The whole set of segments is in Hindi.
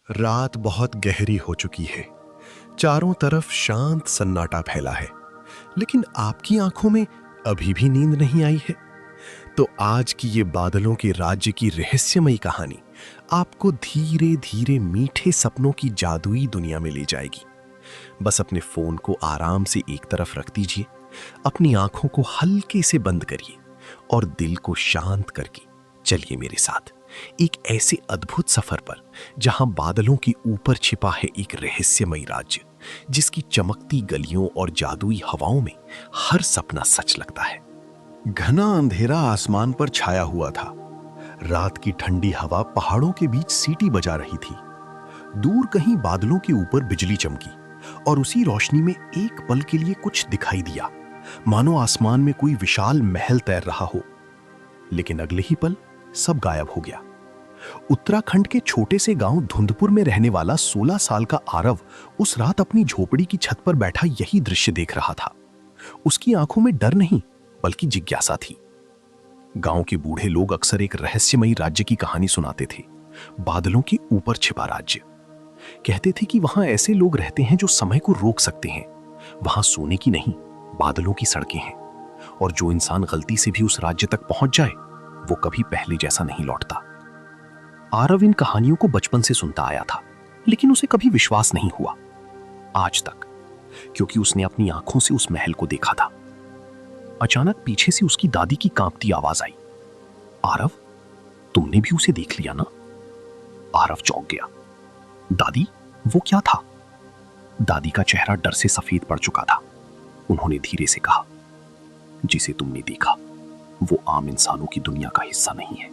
रात बहुत गहरी हो चुकी है। चारों तरफ शांत सन्नाटा फैला है, लेकिन आपकी आंखों में अभी भी नींद नहीं आई है। तो आज की ये बादलों के राज्य की रहस्यमयी कहानी आपको धीरे धीरे मीठे सपनों की जादुई दुनिया में ले जाएगी। बस अपने फोन को आराम से एक तरफ रख दीजिए, अपनी आंखों को हल्के से बंद करिए और दिल को शांत करके चलिए मेरे साथ एक ऐसे अद्भुत सफर पर जहां बादलों के ऊपर छिपा है एक रहस्यमयी राज्य, जिसकी चमकती गलियों और जादुई हवाओं में हर सपना सच लगता है। घना अंधेरा आसमान पर छाया हुआ था। रात की ठंडी हवा पहाड़ों के बीच सीटी बजा रही थी। दूर कहीं बादलों के ऊपर बिजली चमकी और उसी रोशनी में एक पल के लिए कुछ दिखाई दिया, मानो आसमान में कोई विशाल महल तैर रहा हो। लेकिन अगले ही पल सब गायब हो गया। उत्तराखंड के छोटे से गांव धुंधपुर में रहने वाला 16 साल का आरव उस रात अपनी झोपड़ी की छत पर बैठा यही दृश्य देख रहा था। उसकी आंखों में डर नहीं, बल्कि जिज्ञासा थी। गांव के बूढ़े लोग अक्सर एक रहस्यमयी राज्य की कहानी सुनाते थे, बादलों के ऊपर छिपा राज्य। कहते थे कि वहां ऐसे लोग रहते हैं जो समय को रोक सकते हैं। वहां सोने की नहीं, बादलों की सड़कें हैं, और जो इंसान गलती से भी उस राज्य तक पहुंच जाए वो कभी पहले जैसा नहीं लौटता। आरव इन कहानियों को बचपन से सुनता आया था, लेकिन उसे कभी विश्वास नहीं हुआ, आज तक, क्योंकि उसने अपनी आंखों से उस महल को देखा था। अचानक पीछे से उसकी दादी की कांपती आवाज आई, आरव, तुमने भी उसे देख लिया ना? आरव चौंक गया। दादी, वो क्या था? दादी का चेहरा डर से सफेद पड़ चुका था। उन्होंने धीरे से कहा, जिसे तुमने देखा वो आम इंसानों की दुनिया का हिस्सा नहीं है।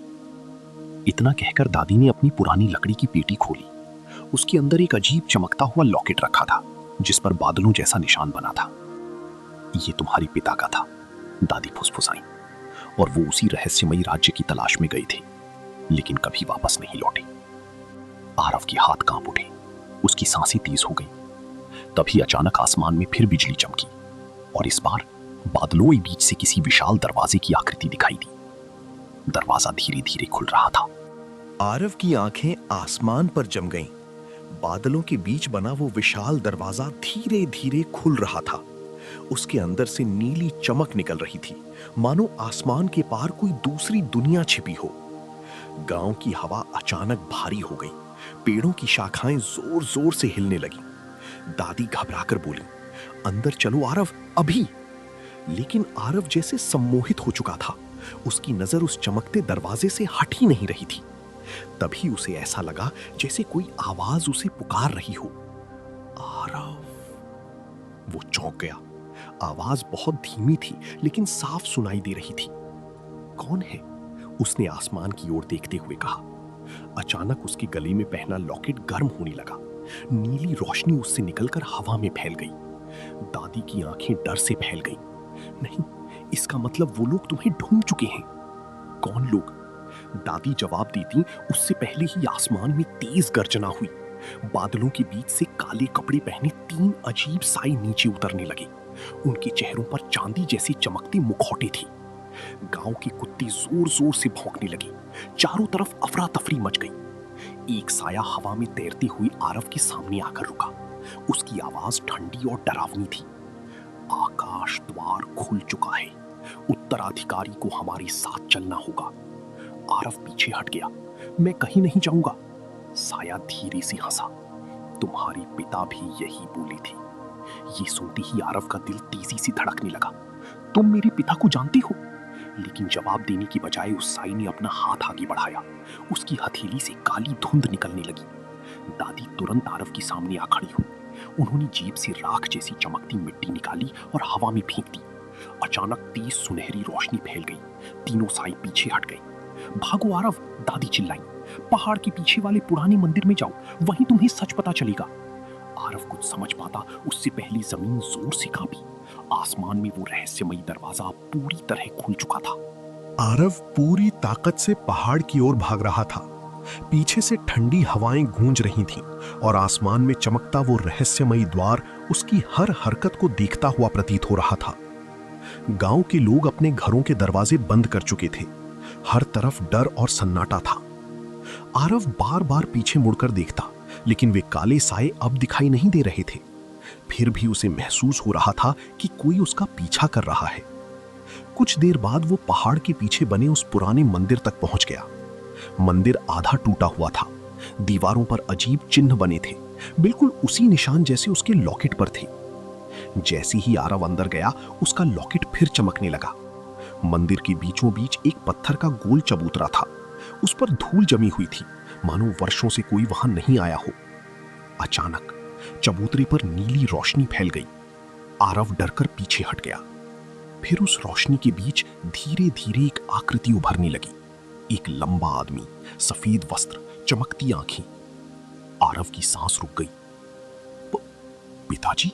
इतना कहकर दादी ने अपनी पुरानी लकड़ी की पेटी खोली। उसके अंदर एक अजीब चमकता हुआ लॉकेट रखा था, जिस पर बादलों जैसा निशान बना था। ये तुम्हारे पिता का था, दादी फुसफुसाई, और वो उसी रहस्यमयी राज्य की तलाश में गए थे, लेकिन कभी वापस नहीं लौटे। आरव के हाथ कांप उठे, उसकी सांसें तेज हो गई। तभी अचानक आसमान में फिर बिजली चमकी, और इस बार बादलों के बीच से किसी विशाल दरवाजे की आकृति दिखाई दी। दरवाजा धीरे धीरे खुल रहा था। आरव की आंखें आसमान पर जम गईं। बादलों के बीच बना वो विशाल दरवाजा धीरे धीरे खुल रहा था। उसके अंदर से नीली चमक निकल रही थी, मानो आसमान के पार कोई दूसरी दुनिया छिपी हो। गांव की हवा अचानक भारी हो गई। पेड़ों की शाखाएं जोर जोर से हिलने लगी। दादी घबराकर बोली, अंदर चलो आरव, अभी। लेकिन आरव जैसे सम्मोहित हो चुका था। उसकी नजर उस चमकते दरवाजे से हट ही नहीं रही थी। तभी उसे ऐसा लगा जैसे कोई आवाज उसे पुकार रही हो, आरव। वो चौंक गया। आवाज बहुत धीमी थी, लेकिन साफ सुनाई दे रही थी। कौन है? उसने आसमान की ओर देखते हुए कहा। अचानक उसके गले में पहना लॉकेट गर्म होने लगा। नीली रोशनी उससे निकलकर हवा में फैल गई। दादी की आंखें डर से फैल गईं। नहीं, इसका मतलब वो लोग तुम्हें ढूंढ चुके हैं। कौन लोग? दादी जवाब देती उससे पहले ही आसमान में तेज गर्जना हुई। बादलों के बीच से काले कपड़े पहने 3 अजीब साई नीचे उतरने लगे। उनके चेहरों पर चांदी जैसी चमकती मुखौटे थी। गांव के कुत्ते जोर जोर से भौंकने लगे। चारों तरफ अफरा तफरी मच गई। एक साया हवा में तैरते हुए आरव के सामने आकर रुका। उसकी आवाज ठंडी और डरावनी थी, आकाश द्वार खुल चुका है, उत्तराधिकारी को हमारे साथ चलना होगा। आरव पीछे हट गया। मैं कहीं नहीं जाऊंगा। साया धीरे से हंसा, तुम्हारे पिता भी यही बोले थे। ये सुनते ही आरव का दिल तेजी से धड़कने लगा। तुम मेरे पिता को जानते हो? लेकिन जवाब देने की बजाय उस साई ने अपना हाथ आगे बढ़ाया। उसकी हथेली से काली धुंध निकलने लगी। दादी तुरंत आरव के सामने आ खड़ी हुई। उन्होंने जेब से राख जैसी चमकती मिट्टी निकाली और हवा में फेंक दी। अचानक तेज सुनहरी रोशनी फैल गई। तीनों साई पीछे हट गए। भागो आरव, दादी चिल्लाई। पहाड़ के पीछे वाले पुराने मंदिर में जाओ, वहीं तुम्हें सच पता चलेगा। आरव कुछ समझ पाता उससे पहले जमीन जोर से कांपी। आसमान में वो रहस्यमयी दरवाजा पूरी तरह खुल चुका था। आरव पूरी ताकत से पहाड़ की ओर भाग रहा था। पीछे से ठंडी हवाएं गूंज रही थीं और आसमान में चमकता वो रहस्यमयी द्वार उसकी हर हरकत को देखता हुआ प्रतीत हो रहा था। गांव के लोग अपने घरों के दरवाजे बंद कर चुके थे। हर तरफ डर और सन्नाटा था। आरव बार बार पीछे मुड़कर देखता, लेकिन वे काले साए अब दिखाई नहीं दे रहे थे। फिर भी उसे महसूस हो रहा था कि कोई उसका पीछा कर रहा है। कुछ देर बाद वो पहाड़ के पीछे बने उस पुराने मंदिर तक पहुंच गया। मंदिर आधा टूटा हुआ था। दीवारों पर अजीब चिन्ह बने थे, बिल्कुल उसी निशान जैसे उसके लॉकेट पर थे। जैसे ही आरव अंदर गया, उसका लॉकेट फिर चमकने लगा। मंदिर के बीचों बीच एक पत्थर का गोल चबूतरा था। उस पर धूल जमी हुई थी, मानो वर्षों से कोई वहां नहीं आया हो। अचानक चबूतरे पर नीली रोशनी फैल गई। आरव डरकर पीछे हट गया। फिर उस रोशनी के बीच धीरे धीरे एक आकृति उभरने लगी। एक लंबा आदमी, सफेद वस्त्र, चमकती आंखें। आरव की सांस रुक गई। पिताजी?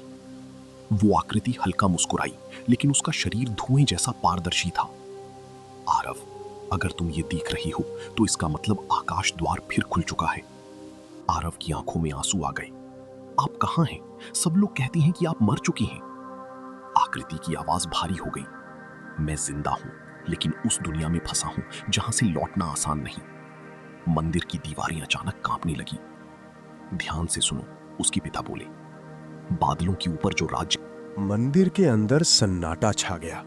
वो आकृति हल्का मुस्कुराई, लेकिन उसका शरीर धुएं जैसा पारदर्शी था। आरव, अगर तुम ये देख रही हो तो इसका मतलब आकाश द्वार फिर खुल चुका है। आरव की आंखों में आंसू आ गए। आप कहां हैं? सब लोग कहते हैं कि आप मर चुकी हैं। आकृति की आवाज भारी हो गई। मैं जिंदा हूं, लेकिन उस दुनिया में फंसा हूं जहां से लौटना आसान नहीं। मंदिर की दीवारें अचानक कांपने लगी। ध्यान से सुनो, उसके पिता बोले। बादलों के ऊपर जो राज्य। मंदिर के अंदर सन्नाटा छा गया।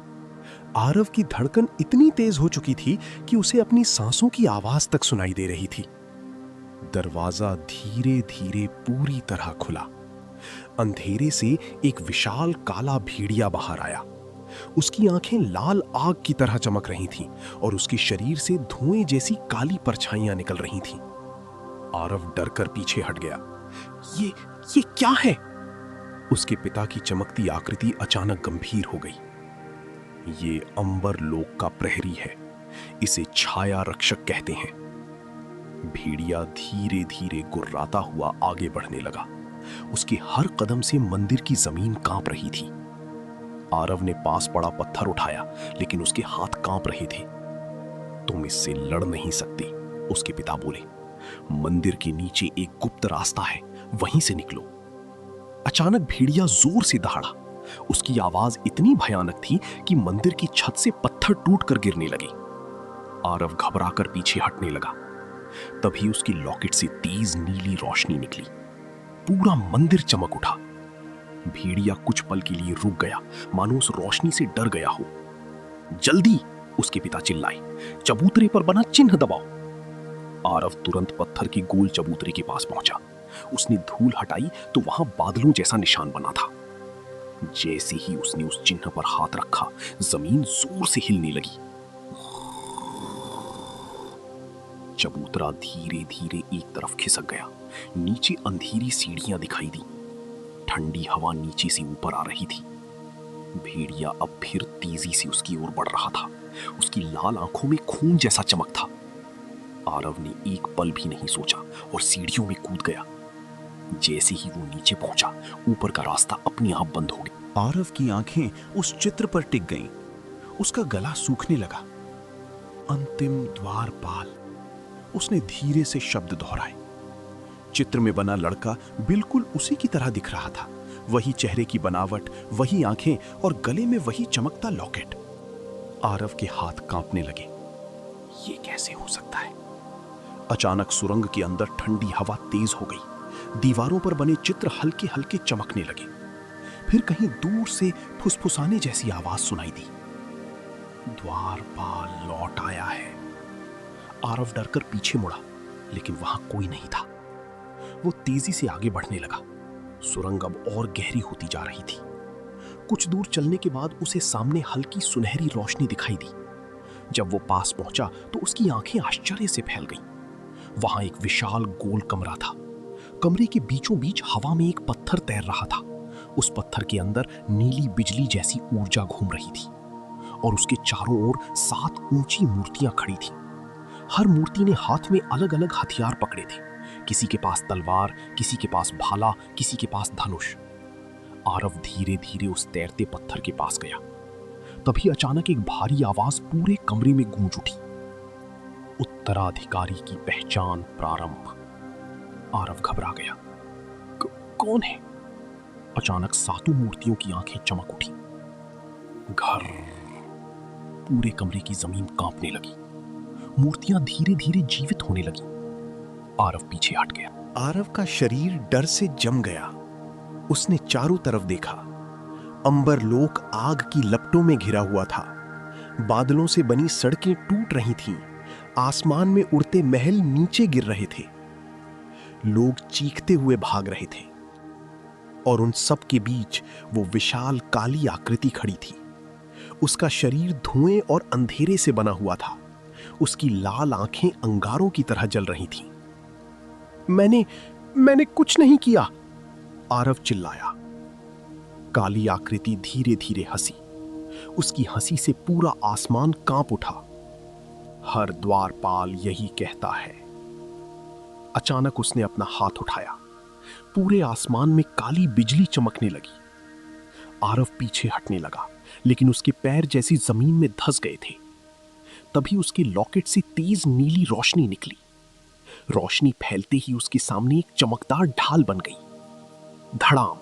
आरव की धड़कन इतनी तेज हो चुकी थी कि उसे अपनी सांसों की आवाज तक सुनाई दे रही थी। दरवाजा धीरे धीरे पूरी तरह खुला। अंधेरे से एक विशाल काला भेड़िया बाहर आया। उसकी आंखें लाल आग की तरह चमक रही थीं और उसके शरीर से धुएं जैसी काली परछाइयां निकल रही थीं। आरव डरकर पीछे हट गया। ये क्या है? उसके पिता की चमकती आकृति अचानक गंभीर हो गई। ये अंबर लोक का प्रहरी है। इसे छाया रक्षक कहते हैं। भेड़िया धीरे धीरे गुर्राता हुआ आगे बढ़ने लगा। उसके हर कदम से मंदिर की जमीन कांप रही थी। आरव ने पास पड़ा पत्थर उठाया, लेकिन उसके हाथ कांप रहे थे। तुम इससे लड़ नहीं सकती, उसके पिता बोले। मंदिर के नीचे एक गुप्त रास्ता है, वहीं से निकलो। अचानक भेड़िया जोर से दहाड़ा। उसकी आवाज इतनी भयानक थी कि मंदिर की छत से पत्थर टूटकर गिरने लगे। आरव घबराकर पीछे हटने लगा। तभी उसकी लॉकेट से तेज नीली रोशनी निकली। पूरा मंदिर चमक उठा। भेड़िया कुछ पल के लिए रुक गया, मानो उस रोशनी से डर गया हो। जल्दी, उसके पिता चिल्लाए, चबूतरे पर बना चिन्ह दबाओ। आरव तुरंत पत्थर के गोल चबूतरे के पास पहुंचा। उसने धूल हटाई तो वहां बादलों जैसा निशान बना था। जैसे ही उसने उस चिन्ह पर हाथ रखा, जमीन जोर से हिलने लगी। चबूतरा धीरे धीरे एक तरफ खिसक गया। नीचे अंधेरी सीढ़ियां दिखाई दी। ठंडी हवा नीचे से ऊपर आ रही थी। भेड़िया अब फिर तेजी से उसकी ओर बढ़ रहा था। उसकी लाल आंखों में खून जैसा चमक था। आरव ने एक पल भी नहीं सोचा और सीढ़ियों में कूद गया। जैसे ही वो नीचे पहुंचा, ऊपर का रास्ता अपने आप बंद हो गया। आरव की आंखें उस चित्र पर टिक गईं। उसका गला सूखने लगा। अंतिम द्वारपाल, उसने धीरे से शब्द दोहराए। चित्र में बना लड़का बिल्कुल उसी की तरह दिख रहा था। वही चेहरे की बनावट, वही आंखें और गले में वही चमकता लॉकेट। आरव के हाथ कांपने लगे। ये कैसे हो सकता है? अचानक सुरंग के अंदर ठंडी हवा तेज हो गई। दीवारों पर बने चित्र हल्के हल्के चमकने लगे। फिर कहीं दूर से फुसफुसाने जैसी आवाज सुनाई दी। द्वारपाल लौट आया है। आरव डरकर पीछे मुड़ा, लेकिन वहां कोई नहीं था। वो तेजी से आगे बढ़ने लगा। सुरंग अब और गहरी होती जा रही थी। कुछ दूर चलने के बाद उसे सामने हल्की सुनहरी रोशनी दिखाई दी। जब वो पास पहुंचा तो उसकी आंखें आश्चर्य से फैल गईं। वहां एक विशाल गोल कमरा था। कमरे के बीचों बीच हवा में एक पत्थर तैर रहा था। उस पत्थर के अंदर नीली बिजली जैसी ऊर्जा घूम रही थी और उसके चारों ओर 7 ऊंची मूर्तियां खड़ी थीं। हर मूर्ति ने हाथ में अलग अलग हथियार पकड़े थे। किसी के पास तलवार, किसी के पास भाला, किसी के पास धनुष। आरव धीरे धीरे उस तैरते पत्थर के पास गया। तभी अचानक एक भारी आवाज पूरे कमरे में गूंज उठी। उत्तराधिकारी की पहचान प्रारंभ। आरव घबरा गया। कौन है? अचानक 7 मूर्तियों की आंखें चमक उठी। घर। पूरे कमरे की जमीन कांपने लगी। मूर्तियां धीरे धीरे जीवित होने लगी। आरव पीछे हट गया। आरव का शरीर डर से जम गया। उसने चारों तरफ देखा। अंबर लोक आग की लपटों में घिरा हुआ था। बादलों से बनी सड़कें टूट रही थीं। आसमान में उड़ते महल नीचे गिर रहे थे। लोग चीखते हुए भाग रहे थे और उन सब के बीच वो विशाल काली आकृति खड़ी थी। उसका शरीर धुएं और अंधेरे से बना हुआ था। उसकी लाल आंखें अंगारों की तरह जल रही थीं। मैंने कुछ नहीं किया, आरव चिल्लाया। काली आकृति धीरे धीरे हंसी। उसकी हंसी से पूरा आसमान कांप उठा। हर द्वारपाल यही कहता है। अचानक उसने अपना हाथ उठाया। पूरे आसमान में काली बिजली चमकने लगी। आरव पीछे हटने लगा, लेकिन उसके पैर जैसी जमीन में धंस गए थे। तभी उसके लॉकेट से तेज नीली रोशनी निकली। रोशनी फैलते ही उसके सामने एक चमकदार ढाल बन गई। धड़ाम!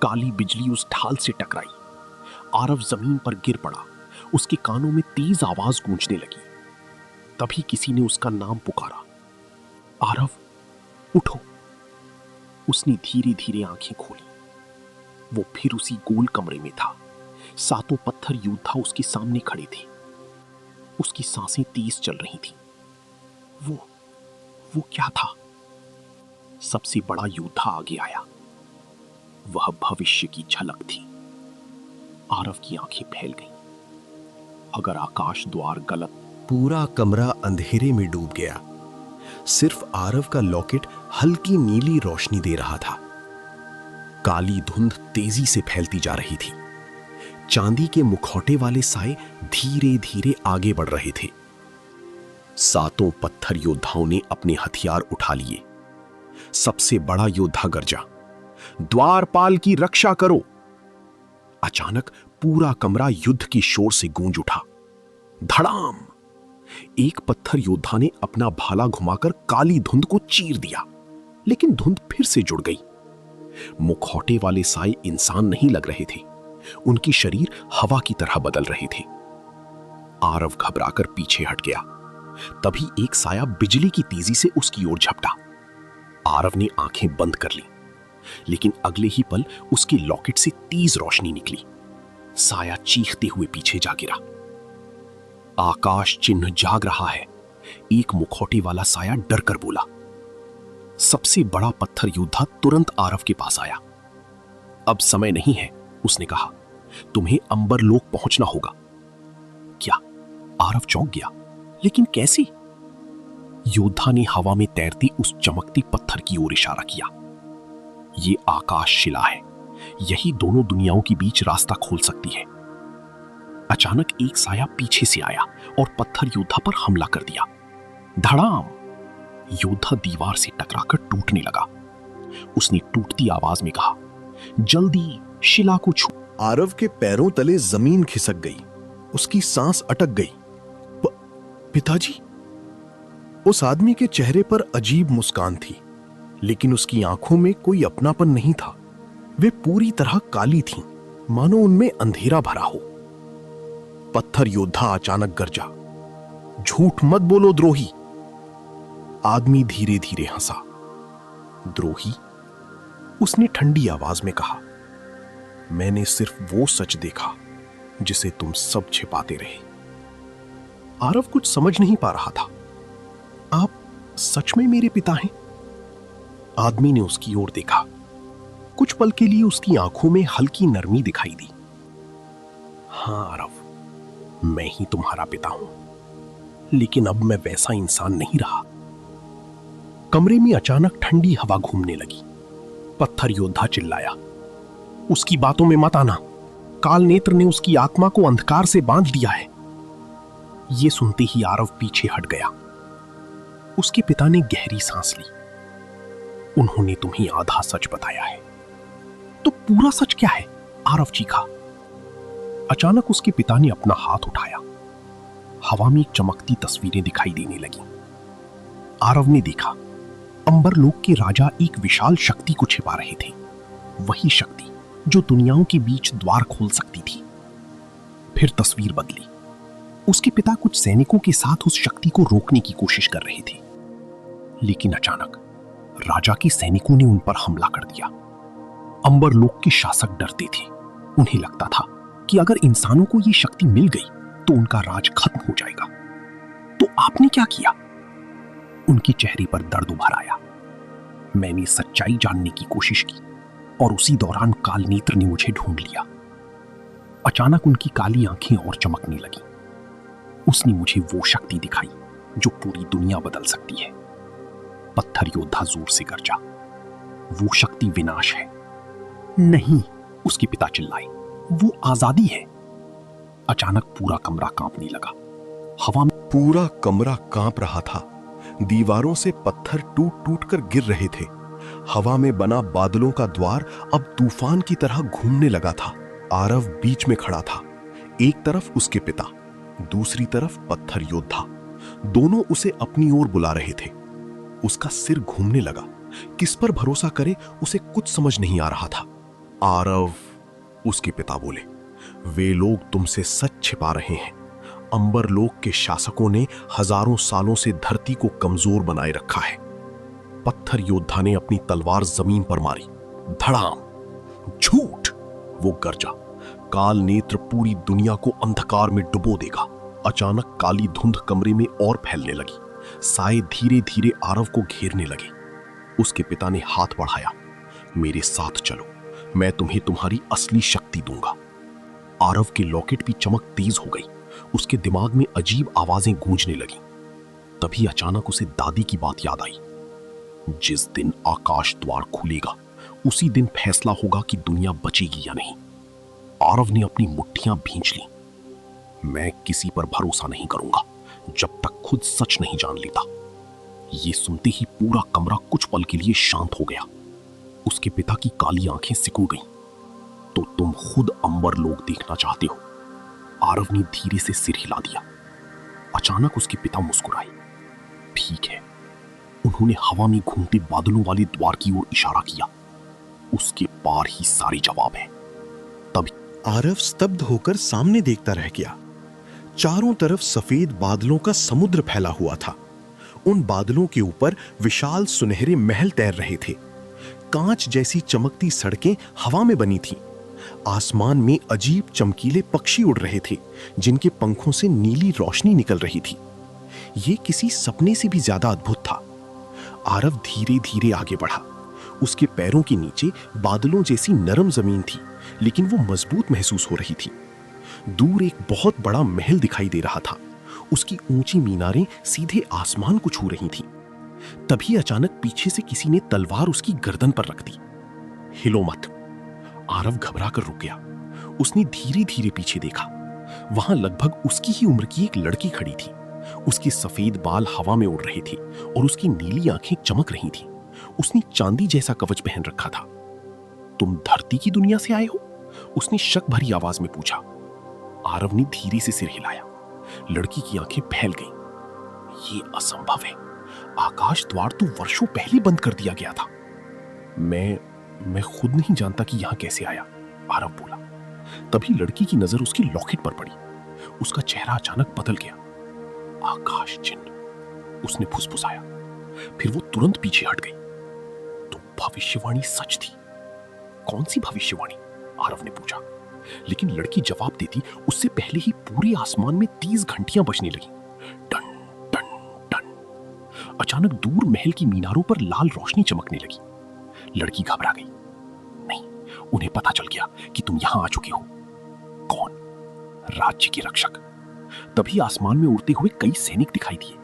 काली बिजली उस ढाल से टकराई। आरव जमीन पर गिर पड़ा। उसके कानों में तेज आवाज गूंजने लगी। तभी किसी ने उसका नाम पुकारा, आरव, उठो। उसने धीरे धीरे आंखें खोली। वो फिर उसी गोल कमरे में था। 7 पत्थर योद्धा उसके सामने खड़े थे। उसकी सांसें तेज चल रही थी। वो क्या था? सबसे बड़ा योद्धा आगे आया। वह भविष्य की झलक थी। आरव की आंखें फैल गईं। अगर आकाश द्वार गलत। पूरा कमरा अंधेरे में डूब गया। सिर्फ आरव का लॉकेट हल्की नीली रोशनी दे रहा था। काली धुंध तेजी से फैलती जा रही थी। चांदी के मुखौटे वाले साए धीरे धीरे आगे बढ़ रहे थे। 7 पत्थर योद्धाओं ने अपने हथियार उठा लिए। सबसे बड़ा योद्धा गरजा, द्वारपाल की रक्षा करो। अचानक पूरा कमरा युद्ध की शोर से गूंज उठा। धड़ाम! एक पत्थर योद्धा ने अपना भाला घुमाकर काली धुंध को चीर दिया, लेकिन धुंध फिर से जुड़ गई। मुखौटे वाले साए इंसान नहीं लग रहे थे। उनकी शरीर हवा की तरह बदल रहे थे। आरव घबराकर पीछे हट गया। तभी एक साया बिजली की तेजी से उसकी ओर झपटा। आरव ने आंखें बंद कर ली, लेकिन अगले ही पल उसके लॉकेट से तेज रोशनी निकली। साया चीखते हुए पीछे जा गिरा। आकाश चिन्ह जाग रहा है, एक मुखौटे वाला साया डर कर बोला। सबसे बड़ा पत्थर योद्धा तुरंत आरव के पास आया। अब समय नहीं है, उसने कहा। तुम्हें अंबर लोक पहुंचना होगा। क्या? आरव चौंक गया। लेकिन कैसे? योद्धा ने हवा में तैरती उस चमकती पत्थर की ओर इशारा किया। यह आकाश शिला है। यही दोनों दुनियाओं के बीच रास्ता खोल सकती है। अचानक एक साया पीछे से आया और पत्थर योद्धा पर हमला कर दिया। धड़ाम! योद्धा दीवार से टकराकर टूटने लगा। उसने टूटती आवाज में कहा, जल्दी शिला को छू। आरव के पैरों तले जमीन खिसक गई। उसकी सांस अटक गई। पिताजी! उस आदमी के चेहरे पर अजीब मुस्कान थी, लेकिन उसकी आंखों में कोई अपनापन नहीं था। वे पूरी तरह काली थीं, मानो उनमें अंधेरा भरा हो। पत्थर योद्धा अचानक गरजा, झूठ मत बोलो द्रोही। आदमी धीरे धीरे हंसा। द्रोही? उसने ठंडी आवाज में कहा, मैंने सिर्फ वो सच देखा जिसे तुम सब छिपाते रहे। आरव कुछ समझ नहीं पा रहा था। आप सच में मेरे पिता हैं? आदमी ने उसकी ओर देखा। कुछ पल के लिए उसकी आंखों में हल्की नरमी दिखाई दी। हां आरव, मैं ही तुम्हारा पिता हूं, लेकिन अब मैं वैसा इंसान नहीं रहा। कमरे में अचानक ठंडी हवा घूमने लगी। पत्थर योद्धा चिल्लाया, उसकी बातों में मत आना। काल नेत्र ने उसकी आत्मा को अंधकार से बांध दिया है। यह सुनते ही आरव पीछे हट गया। उसके पिता ने गहरी सांस ली। उन्होंने तुम्हें आधा सच बताया है। तो पूरा सच क्या है? आरव चीखा। अचानक उसके पिता ने अपना हाथ उठाया। हवा में चमकती तस्वीरें दिखाई देने लगी। आरव ने देखा, अंबर लोक के राजा एक विशाल शक्ति को छिपा रहे थे। वही शक्ति जो दुनियाओं के बीच द्वार खोल सकती थी। फिर तस्वीर बदली। उसके पिता कुछ सैनिकों के साथ उस शक्ति को रोकने की कोशिश कर रहे थे, लेकिन अचानक राजा के सैनिकों ने उन पर हमला कर दिया। अंबरलोक के शासक डरते थे। उन्हें लगता था कि अगर इंसानों को ये शक्ति मिल गई तो उनका राज खत्म हो जाएगा। तो आपने क्या किया? उनके चेहरे पर दर्द उभर आया। मैंने सच्चाई जानने की कोशिश की और उसी दौरान कालनेत्र ने मुझे ढूंढ लिया। अचानक उनकी काली आंखें और चमकने लगी। उसने मुझे वो शक्ति दिखाई जो पूरी दुनिया बदल सकती है। पत्थर योद्धा जोर से गरजा, वो शक्ति विनाश है। नहीं, उसके पिता चिल्लाए, वो आजादी है। अचानक पूरा कमरा कांपने लगा। हवा में पूरा कमरा कांप रहा था। दीवारों से पत्थर टूट टूट कर गिर रहे थे। हवा में बना बादलों का द्वार अब तूफान की तरह घूमने लगा था। आरव बीच में खड़ा था। एक तरफ उसके पिता, दूसरी तरफ पत्थर योद्धा। दोनों उसे अपनी ओर बुला रहे थे। उसका सिर घूमने लगा। किस पर भरोसा करे उसे कुछ समझ नहीं आ रहा था। आरव, उसके पिता बोले, वे लोग तुमसे सच छिपा रहे हैं। अंबरलोक के शासकों ने हजारों सालों से धरती को कमजोर बनाए रखा है। पत्थर योद्धा ने अपनी तलवार जमीन पर मारी। धड़ाम! झूठ! वो गरजा, काल नेत्र पूरी दुनिया को अंधकार में डुबो देगा। अचानक काली धुंध कमरे में और फैलने लगी। साए धीरे धीरे आरव को घेरने लगे। उसके पिता ने हाथ बढ़ाया। मेरे साथ चलो, मैं तुम्हें तुम्हारी असली शक्ति दूंगा। आरव के लॉकेट की चमक तेज हो गई। उसके दिमाग में अजीब आवाजें गूंजने लगी। तभी अचानक उसे दादी की बात याद आई। जिस दिन आकाश द्वार खुलेगा उसी दिन फैसला होगा कि दुनिया बचेगी या नहीं। आरव ने अपनी मुट्ठियां भींच ली। मैं किसी पर भरोसा नहीं करूंगा जब तक खुद सच नहीं जान लेता। ये सुनते ही पूरा कमरा कुछ पल के लिए शांत हो गया। उसके पिता की काली आंखें सिकुड़ गईं। तो तुम खुद अंबरलोक देखना चाहते हो? आरव ने धीरे से सिर हिला दिया। अचानक उसके पिता मुस्कुराए। ठीक है। उन्होंने हवा में घूमते बादलों वाले द्वार की ओर इशारा किया। उसके पार ही सारे जवाब हैं। तभी आरव स्तब्ध होकर सामने देखता रह गया। चारों तरफ सफेद बादलों का समुद्र फैला हुआ था। उन बादलों के ऊपर विशाल सुनहरे महल तैर रहे थे। कांच जैसी चमकती सड़कें हवा में बनी थीं। आसमान में अजीब चमकीले पक्षी उड़ रहे थे जिनके पंखों से नीली रोशनी निकल रही थी। यह किसी सपने से भी ज्यादा अद्भुत था। आरव धीरे धीरे आगे बढ़ा। उसके पैरों के नीचे बादलों जैसी नरम जमीन थी, लेकिन वो मजबूत महसूस हो रही थी। दूर एक बहुत बड़ा महल दिखाई दे रहा था। उसकी ऊंची मीनारें सीधे आसमान को छू रही थीं। तभी अचानक पीछे से किसी ने तलवार उसकी गर्दन पर रख दी। हिलो मत! आरव घबरा कर रुक गया। उसने धीरे धीरे पीछे देखा। वहां लगभग उसकी ही उम्र की एक लड़की खड़ी थी। उसके सफेद बाल हवा में उड़ रहे थे और उसकी नीली आंखें चमक रही थीं। उसने चांदी जैसा कवच पहन रखा था। तुम धरती की दुनिया से आए हो? उसने शक भरी आवाज में पूछा। आरव ने धीरे से सिर हिलाया। लड़की की आंखें फैल गईं। ये असंभव है। आकाश द्वार तो वर्षों पहले बंद कर दिया गया था। मैं खुद नहीं जानता कि यहां कैसे आया, आरव बोला। तभी लड़की की नजर उसकी लॉकेट पर पड़ी। उसका चेहरा अचानक बदल गया। आकाश चिन्ह, उसने फुसफुसाया। फिर वो तुरंत पीछे हट गई। तो भविष्यवाणी सच थी। कौन सी भविष्यवाणी? आरव ने पूछा। लेकिन लड़की जवाब देती उससे पहले ही पूरे आसमान में 30 घंटियां बजने लगी। टन टन टन। अचानक दूर महल की मीनारों पर लाल रोशनी चमकने लगी। लड़की घबरा गई। नहीं, उन्हें पता चल गया कि तुम यहां आ चुके हो। कौन? राज्य के रक्षक। तभी आसमान में उड़ते हुए कई सैनिक दिखाई दिए।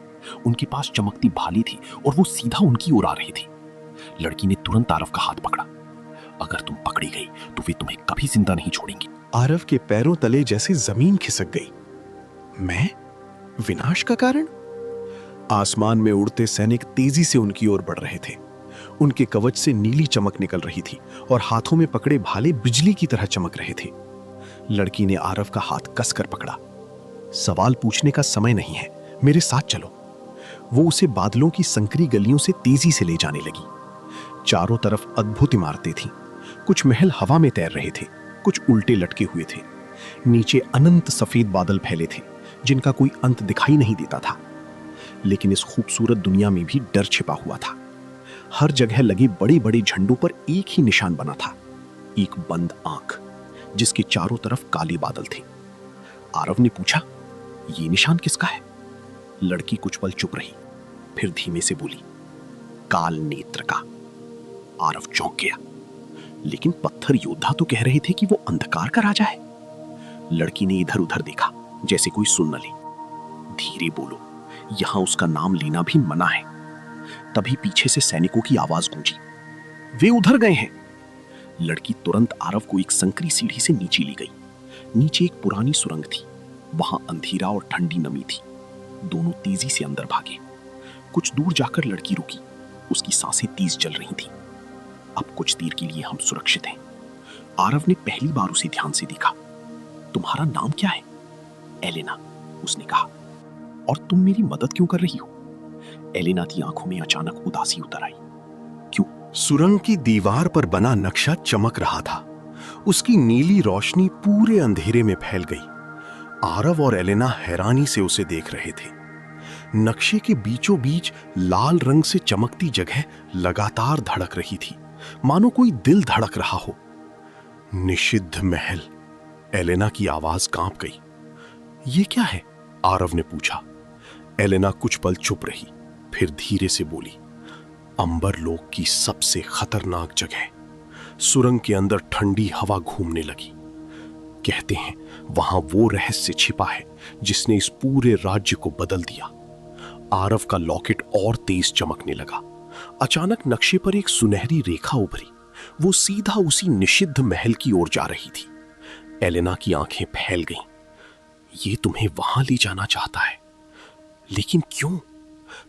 उनके पास चमकती भाले थी और वो सीधा उनकी ओर आ रहे थे। लड़की ने तुरंत आरव का हाथ पकड़ा। अगर तुम पकड़ी गई तो वे तुम्हें कभी जिंदा नहीं छोड़ेंगे। आरव के पैरों तले जैसे जमीन खिसक गई। मैं? विनाश का कारण? आसमान में उड़ते सैनिक तेजी से उनकी ओर बढ़ रहे थे। उनके कवच से नीली चमक निकल रही थी और हाथों में पकड़े भाले बिजली की तरह चमक रहे थे। लड़की ने आरव का हाथ कसकर पकड़ा। सवाल पूछने का समय नहीं है, मेरे साथ चलो। वो उसे बादलों की संकरी गलियों से तेजी से ले जाने लगी। चारों तरफ अद्भुत इमारतें थीं। कुछ महल हवा में तैर रहे थे, कुछ उल्टे लटके हुए थे। नीचे अनंत सफेद बादल फैले थे जिनका कोई अंत दिखाई नहीं देता था। लेकिन इस खूबसूरत दुनिया में भी डर छिपा हुआ था। हर जगह लगे बड़े बड़े झंडों पर एक ही निशान बना था, एक बंद आंख जिसके चारों तरफ काले बादल थे। आरव ने पूछा, ये निशान किसका है? लड़की कुछ पल चुप रही, फिर धीमे से बोली, काल नेत्र का। आरव चौंक गया, लेकिन पत्थर योद्धा तो कह रहे थे कि वो अंधकार का राजा है। लड़की ने इधर उधर देखा, जैसे कोई सुन न ले। धीरे बोलो, यहां उसका नाम लेना भी मना है। तभी पीछे से सैनिकों की आवाज गूंजी, वे उधर गए हैं। लड़की तुरंत आरव को एक संकरी सीढ़ी से नीचे ले गई। नीचे एक पुरानी सुरंग थी, वहां अंधेरा और ठंडी नमी थी। दोनों तेजी से अंदर भागे। कुछ दूर जाकर लड़की रुकी, उसकी सांसें तेज चल रही थीं। अब कुछ देर के लिए हम सुरक्षित हैं। आरव ने पहली बार उसे ध्यान से देखा। तुम्हारा नाम क्या है? एलेना, उसने कहा। और तुम मेरी मदद क्यों कर रही हो? एलेना की आंखों में अचानक उदासी उतर आई। क्यों? सुरंग की दीवार पर बना नक्शा चमक रहा था। उसकी नीली रोशनी पूरे अंधेरे में फैल गई। आरव और एलेना हैरानी से उसे देख रहे थे। नक्शे के बीचों बीच लाल रंग से चमकती जगह लगातार धड़क रही थी, मानो कोई दिल धड़क रहा हो। निषिद्ध महल। एलेना की आवाज कांप गई। ये क्या है? आरव ने पूछा। एलेना कुछ पल चुप रही, फिर धीरे से बोली, अंबर लोक की सबसे खतरनाक जगह। सुरंग के अंदर ठंडी हवा घूमने लगी। कहते हैं वहां वो रहस्य छिपा है जिसने इस पूरे राज्य को बदल दिया। आरव का लॉकेट और तेज चमकने लगा। अचानक नक्शे पर एक सुनहरी रेखा उभरी। वो सीधा उसी निषिद्ध महल की ओर जा रही थी। एलेना की आंखें फैल गईं। ये तुम्हें वहां ले जाना चाहता है, लेकिन क्यों?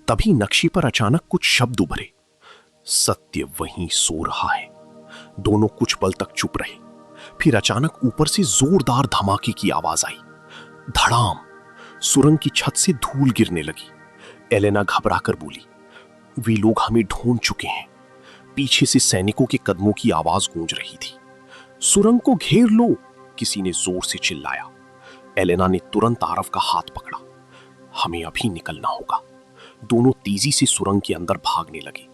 तभी नक्शे पर अचानक कुछ शब्द उभरे, सत्य वहीं सो रहा है। दोनों कुछ पल तक चुप रहे। फिर अचानक ऊपर से जोरदार धमाके की आवाज आई। धड़ाम! सुरंग की छत से धूल गिरने लगी। एलेना घबराकर बोली, वे लोग हमें ढूंढ चुके हैं। पीछे से सैनिकों के कदमों की आवाज गूंज रही थी। सुरंग को घेर लो, किसी ने जोर से चिल्लाया। एलेना ने तुरंत आरव का हाथ पकड़ा। हमें अभी निकलना होगा। दोनों तेजी से सुरंग के अंदर भागने लगे।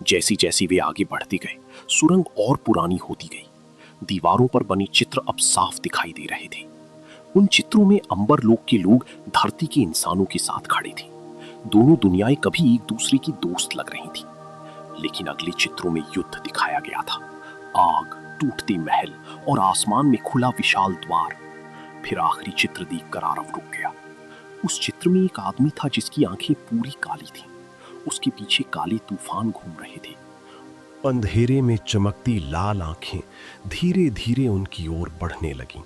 जैसे जैसे वे आगे बढ़ते गए, सुरंग और पुरानी होती गई। दीवारों पर बने चित्र अब साफ दिखाई दे रहे थे। उन चित्रों में अंबर लोक के लोग धरती के इंसानों के साथ खड़े थे। दोनों दुनियाएं कभी एक दूसरे की दोस्त लग रही थी। लेकिन अगले चित्रों में युद्ध दिखाया गया था। आग, टूटते महल और आसमान में खुला विशाल द्वार। फिर आखिरी चित्र देखकर आरव रुक गया। उस चित्र में एक आदमी था जिसकी आंखें पूरी काली थीं। उसके पीछे काले तूफान घूम रहे थे। अंधेरे में चमकती लाल आंखें धीरे धीरे उनकी ओर बढ़ने लगीं।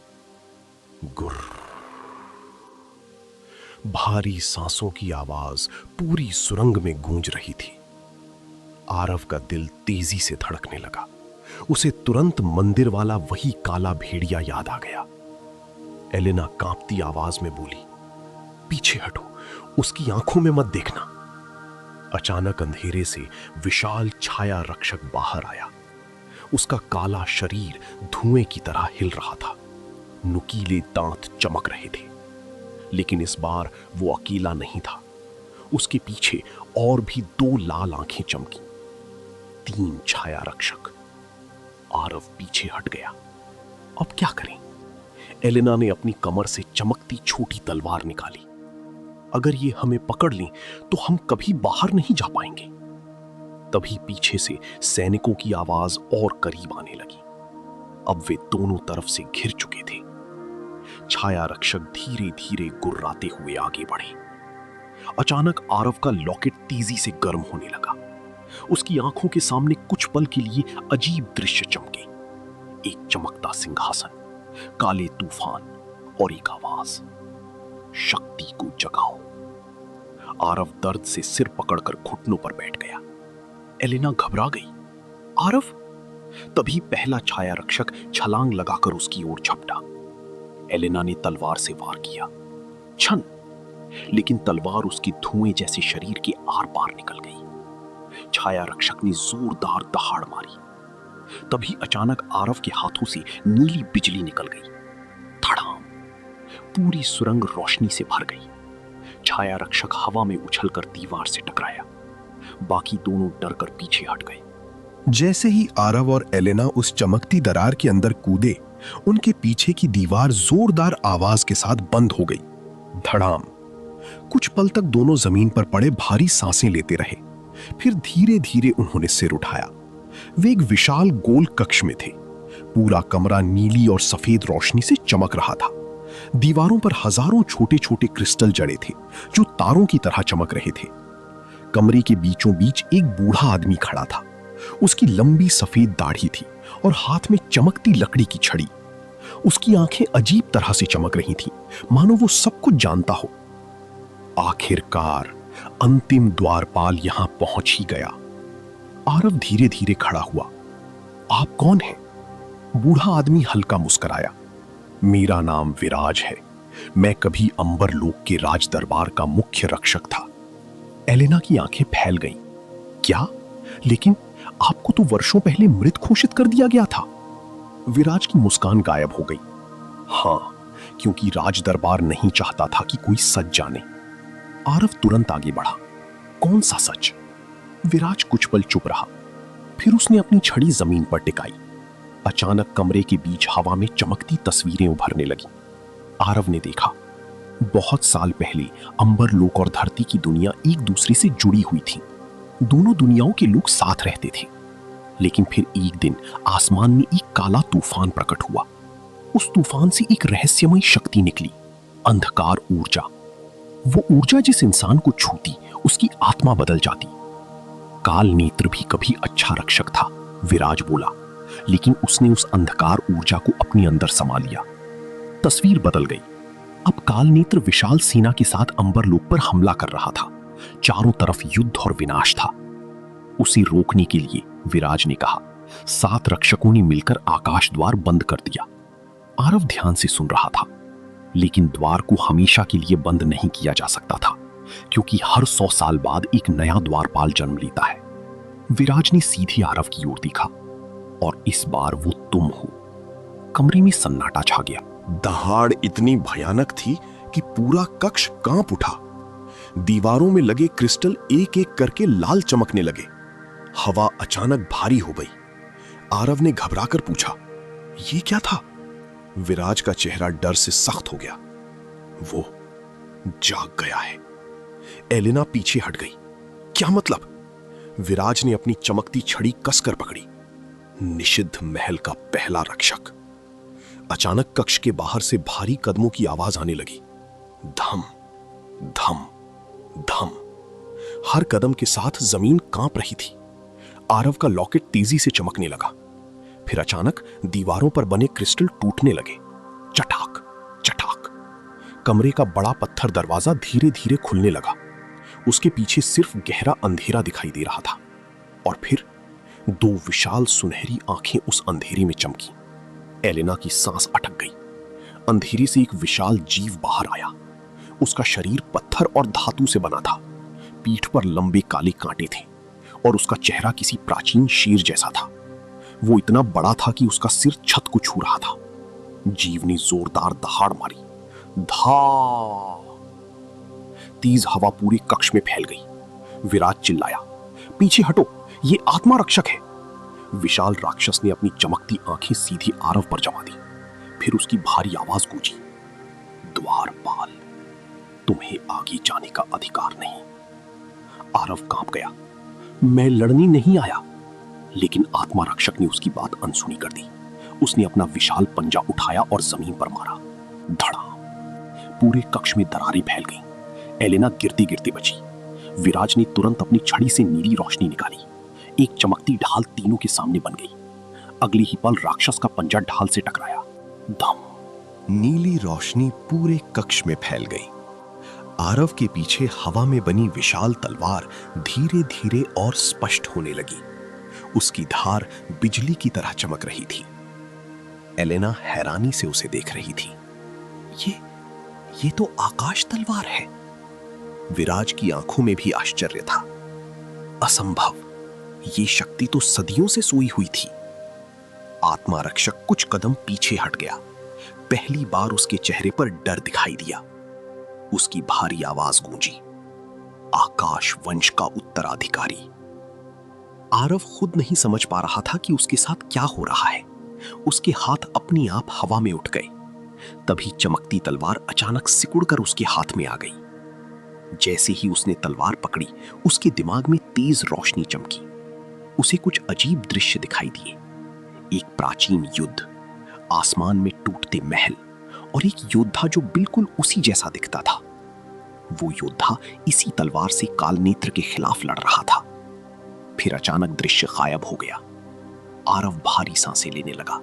गुर्र। भारी सांसों की आवाज पूरी सुरंग में गूंज रही थी। आरव का दिल तेजी से धड़कने लगा। उसे तुरंत मंदिर वाला वही काला भेड़िया याद आ गया। एलेना कांपती आवाज में बोली, पीछे हटो, उसकी आंखों में मत देखना। अचानक अंधेरे से विशाल छाया रक्षक बाहर आया। उसका काला शरीर धुएं की तरह हिल रहा था। नुकीले दांत चमक रहे थे। लेकिन इस बार वो अकेला नहीं था। उसके पीछे और भी 2 लाल आंखें चमकी। 3 छाया रक्षक। आरव पीछे हट गया। अब क्या करें? एलेना ने अपनी कमर से चमकती छोटी तलवार निकाली। अगर ये हमें पकड़ लें तो हम कभी बाहर नहीं जा पाएंगे। तभी पीछे से सैनिकों की आवाज और करीब आने लगी। अब वे दोनों तरफ से घिर चुके थे। छाया रक्षक धीरे धीरे गुर्राते हुए आगे बढ़े। अचानक आरव का लॉकेट तेजी से गर्म होने लगा। उसकी आंखों के सामने कुछ पल के लिए अजीब दृश्य चमके। एक चमकता सिंहासन, काले तूफान और एक आवाज, शक्ति को जगाओ। आरव दर्द से सिर पकड़कर घुटनों पर बैठ गया। एलेना घबरा गई। आरव! तभी पहला छाया रक्षक छलांग लगाकर उसकी ओर झपटा। एलेना ने तलवार से वार किया। छन! लेकिन तलवार उसके धुएं जैसे शरीर के आर पार निकल गई। छाया रक्षक ने जोरदार दहाड़ मारी। तभी अचानक आरव के हाथों से नीली बिजली निकल गई। धड़ाम! पूरी सुरंग रोशनी से भर गई। छाया रक्षक हवा में उछलकर दीवार से टकराया। बाकी दोनों डर कर पीछे हट गए। जैसे ही आरव और एलेना उस चमकती दरार के अंदर कूदे, उनके पीछे की दीवार जोरदार आवाज के साथ बंद हो गई। धड़ाम। कुछ पल तक दोनों जमीन पर पड़े भारी सांसें लेते रहे। फिर धीरे धीरे उन्होंने सिर उठाया। वे एक विशाल गोल कक्ष में थे। पूरा कमरा नीली और सफेद रोशनी से चमक रहा था। दीवारों पर हजारों छोटे छोटे क्रिस्टल जड़े थे जो तारों की तरह चमक रहे थे। कमरे के बीचों बीच एक बूढ़ा आदमी खड़ा था। उसकी लंबी सफेद दाढ़ी थी और हाथ में चमकती लकड़ी की छड़ी। उसकी आंखें अजीब तरह से चमक रही थीं, मानो वो सब कुछ जानता हो। आखिरकार अंतिम द्वारपाल यहां पहुंच ही गया। आरव धीरे धीरे खड़ा हुआ। आप कौन हैं? बूढ़ा आदमी हल्का मुस्कुराया। मेरा नाम विराज है। मैं कभी अंबर लोक के राज दरबार का मुख्य रक्षक था। एलेना की आंखें फैल गईं। क्या? लेकिन आपको तो वर्षों पहले मृत घोषित कर दिया गया था। विराज की मुस्कान गायब हो गई। हां, क्योंकि राज दरबार नहीं चाहता था कि कोई सच जाने। आरव तुरंत आगे बढ़ा। कौन सा सच? विराज कुछ पल चुप रहा। फिर उसने अपनी छड़ी जमीन पर टिकाई। अचानक कमरे के बीच हवा में चमकती तस्वीरें उभरने लगी। आरव ने देखा, बहुत साल पहले अंबर लोक और धरती की दुनिया एक दूसरे से जुड़ी हुई थी। दोनों दुनियाओं के लोग साथ रहते थे। लेकिन फिर एक दिन आसमान में एक काला तूफान प्रकट हुआ। उस तूफान से एक रहस्यमयी शक्ति निकली, अंधकार ऊर्जा। वो ऊर्जा जिस इंसान को छूती उसकी आत्मा बदल जाती। काल नेत्र भी कभी अच्छा रक्षक था, विराज बोला, लेकिन उसने उस अंधकार ऊर्जा को अपने अंदर समा लिया। तस्वीर बदल गई। अब काल नेत्र विशाल सेना के साथ अंबर लोक पर हमला कर रहा था। चारों तरफ युद्ध और विनाश था। उसे रोकने के लिए विराज ने कहा, 7 रक्षकों ने मिलकर आकाश द्वार बंद कर दिया। आरव ध्यान से सुन रहा था, लेकिन द्वार को हमेशा के लिए बंद नहीं किया जा सकता था, क्योंकि हर 100 साल बाद एक नया द्वारपाल जन्म लेता है। विराज ने सीधे आरव की ओर देखा, और इस बार वो तुम हो। कमरे में सन्नाटा छा गया। दहाड़ इतनी भयानक थी कि पूरा कक्ष कांप उठा। दीवारों में लगे क्रिस्टल एक एक करके लाल चमकने लगे। हवा अचानक भारी हो गई। आरव ने घबराकर पूछा, ये क्या था? विराज का चेहरा डर से सख्त हो गया। वो जाग गया है। एलेना पीछे हट गई। क्या मतलब? विराज ने अपनी चमकती छड़ी कसकर पकड़ी। निषिद्ध महल का पहला रक्षक। अचानक कक्ष के बाहर से भारी कदमों की आवाज आने लगी। धम धम धम। हर कदम के साथ जमीन कांप रही थी। आरव का लॉकेट तेजी से चमकने लगा। फिर अचानक दीवारों पर बने क्रिस्टल टूटने लगे। चटाक चटाक। कमरे का बड़ा पत्थर दरवाजा धीरे धीरे खुलने लगा। उसके पीछे सिर्फ गहरा अंधेरा दिखाई दे रहा था। और फिर 2 विशाल सुनहरी आंखें उस अंधेरे में चमकी। एलेना की सांस अटक गई। अंधेरे से एक विशाल जीव बाहर आया। उसका शरीर पत्थर और धातु से बना था। पीठ पर लंबे काले कांटे थे और उसका चेहरा किसी प्राचीन शेर जैसा था। वो इतना बड़ा था कि उसका सिर छत को छू रहा था। जीव ने जोरदार दहाड़ मारी। धा। तेज हवा पूरे कक्ष में फैल गई। विराज चिल्लाया, पीछे हटो, ये आत्मा रक्षक है। विशाल राक्षस ने अपनी चमकती आंखें सीधी आरव पर जमा दी। फिर उसकी भारी आवाज गूंजी, द्वारपाल, तुम्हें आगे जाने का अधिकार नहीं। आरव कांप गया। मैं लड़ने नहीं आया। लेकिन आत्मा रक्षक ने उसकी बात अनसुनी कर दी। उसने अपना विशाल पंजा उठाया और जमीन पर मारा। धड़ा। पूरे कक्ष में दरारें फैल गईं। एलेना गिरते गिरते बची। विराज ने तुरंत अपनी छड़ी से नीली रोशनी निकाली। एक चमकती ढाल तीनों के सामने बन गई। अगले ही पल राक्षस का पंजा ढाल से टकराया। धम। नीली रोशनी पूरे कक्ष में फैल गई। आरव के पीछे हवा में बनी विशाल तलवार धीरे धीरे और स्पष्ट होने लगी। उसकी धार बिजली की तरह चमक रही थी। एलेना हैरानी से उसे देख रही थी। ये तो आकाश तलवार है। विराज की आंखों में भी आश्चर्य था। असंभव, ये शक्ति तो सदियों से सोई हुई थी। आत्मा रक्षक कुछ कदम पीछे हट गया। पहली बार उसके चेहरे पर डर दिखाई दिया। उसकी भारी आवाज गूंजी, आकाश आकाश वंश का उत्तराधिकारी। आरव खुद नहीं समझ पा रहा था कि उसके साथ क्या हो रहा है। उसके हाथ अपने आप हवा में उठ गए। तभी चमकती तलवार अचानक सिकुड़कर उसके हाथ में आ गई। जैसे ही उसने तलवार पकड़ी, उसके दिमाग में तेज रोशनी चमकी। उसे कुछ अजीब दृश्य दिखाई दिए। एक प्राचीन युद्ध, आसमान में टूटते महल और एक योद्धा जो बिल्कुल उसी जैसा दिखता था। वो योद्धा इसी तलवार से कालनेत्र के खिलाफ लड़ रहा था। फिर अचानक दृश्य गायब हो गया। आरव भारी सांसें लेने लगा।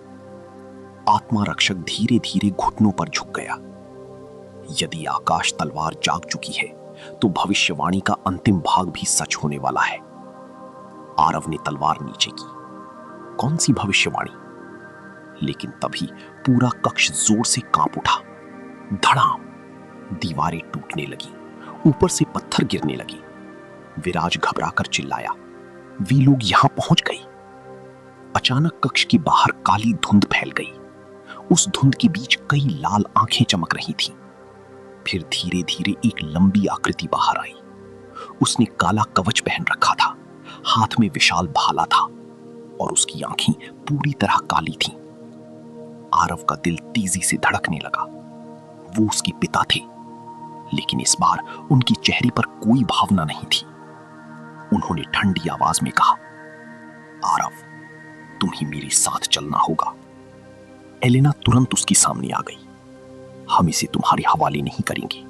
आत्मा रक्षक धीरे धीरे घुटनों पर झुक गया। यदि आकाश तलवार जाग चुकी है तो भविष्यवाणी का अंतिम भाग भी सच होने वाला है। आरव ने तलवार नीचे की। कौन सी भविष्यवाणी? लेकिन तभी पूरा कक्ष जोर से कांप उठा। धड़ाम! दीवारें टूटने लगी, ऊपर से पत्थर गिरने लगी। विराज घबराकर चिल्लाया, वे लोग यहां पहुंच गए। अचानक कक्ष के बाहर काली धुंध फैल गई। उस धुंध के बीच कई लाल आंखें चमक रही थीं। फिर धीरे धीरे एक लंबी आकृति बाहर आई। उसने काला कवच पहन रखा था, हाथ में विशाल भाला था और उसकी आंखें पूरी तरह काली थीं। आरव का दिल तेजी से धड़कने लगा। वो उसके पिता थे, लेकिन इस बार उनके चेहरे पर कोई भावना नहीं थी। उन्होंने ठंडी आवाज में कहा, आरव, तुम्हें मेरे साथ चलना होगा। एलेना तुरंत उसके सामने आ गई। हम इसे तुम्हारे हवाले नहीं करेंगे।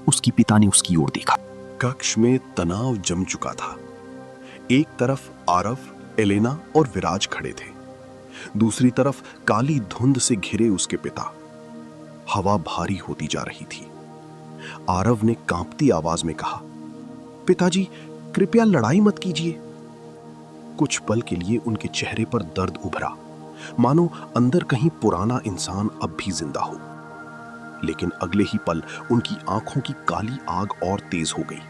उसके पिता ने उसकी ओर देखा। कक्ष में तनाव जम चुका था। एक तरफ आरव, एलेना और विराज खड़े थे। दूसरी तरफ काली धुंध से घिरे उसके पिता। हवा भारी होती जा रही थी। आरव ने कांपती आवाज में कहा, पिताजी, कृपया लड़ाई मत कीजिए। कुछ पल के लिए उनके चेहरे पर दर्द उभरा, मानो अंदर कहीं पुराना इंसान अब भी जिंदा हो। लेकिन अगले ही पल उनकी आंखों की काली आग और तेज हो गई।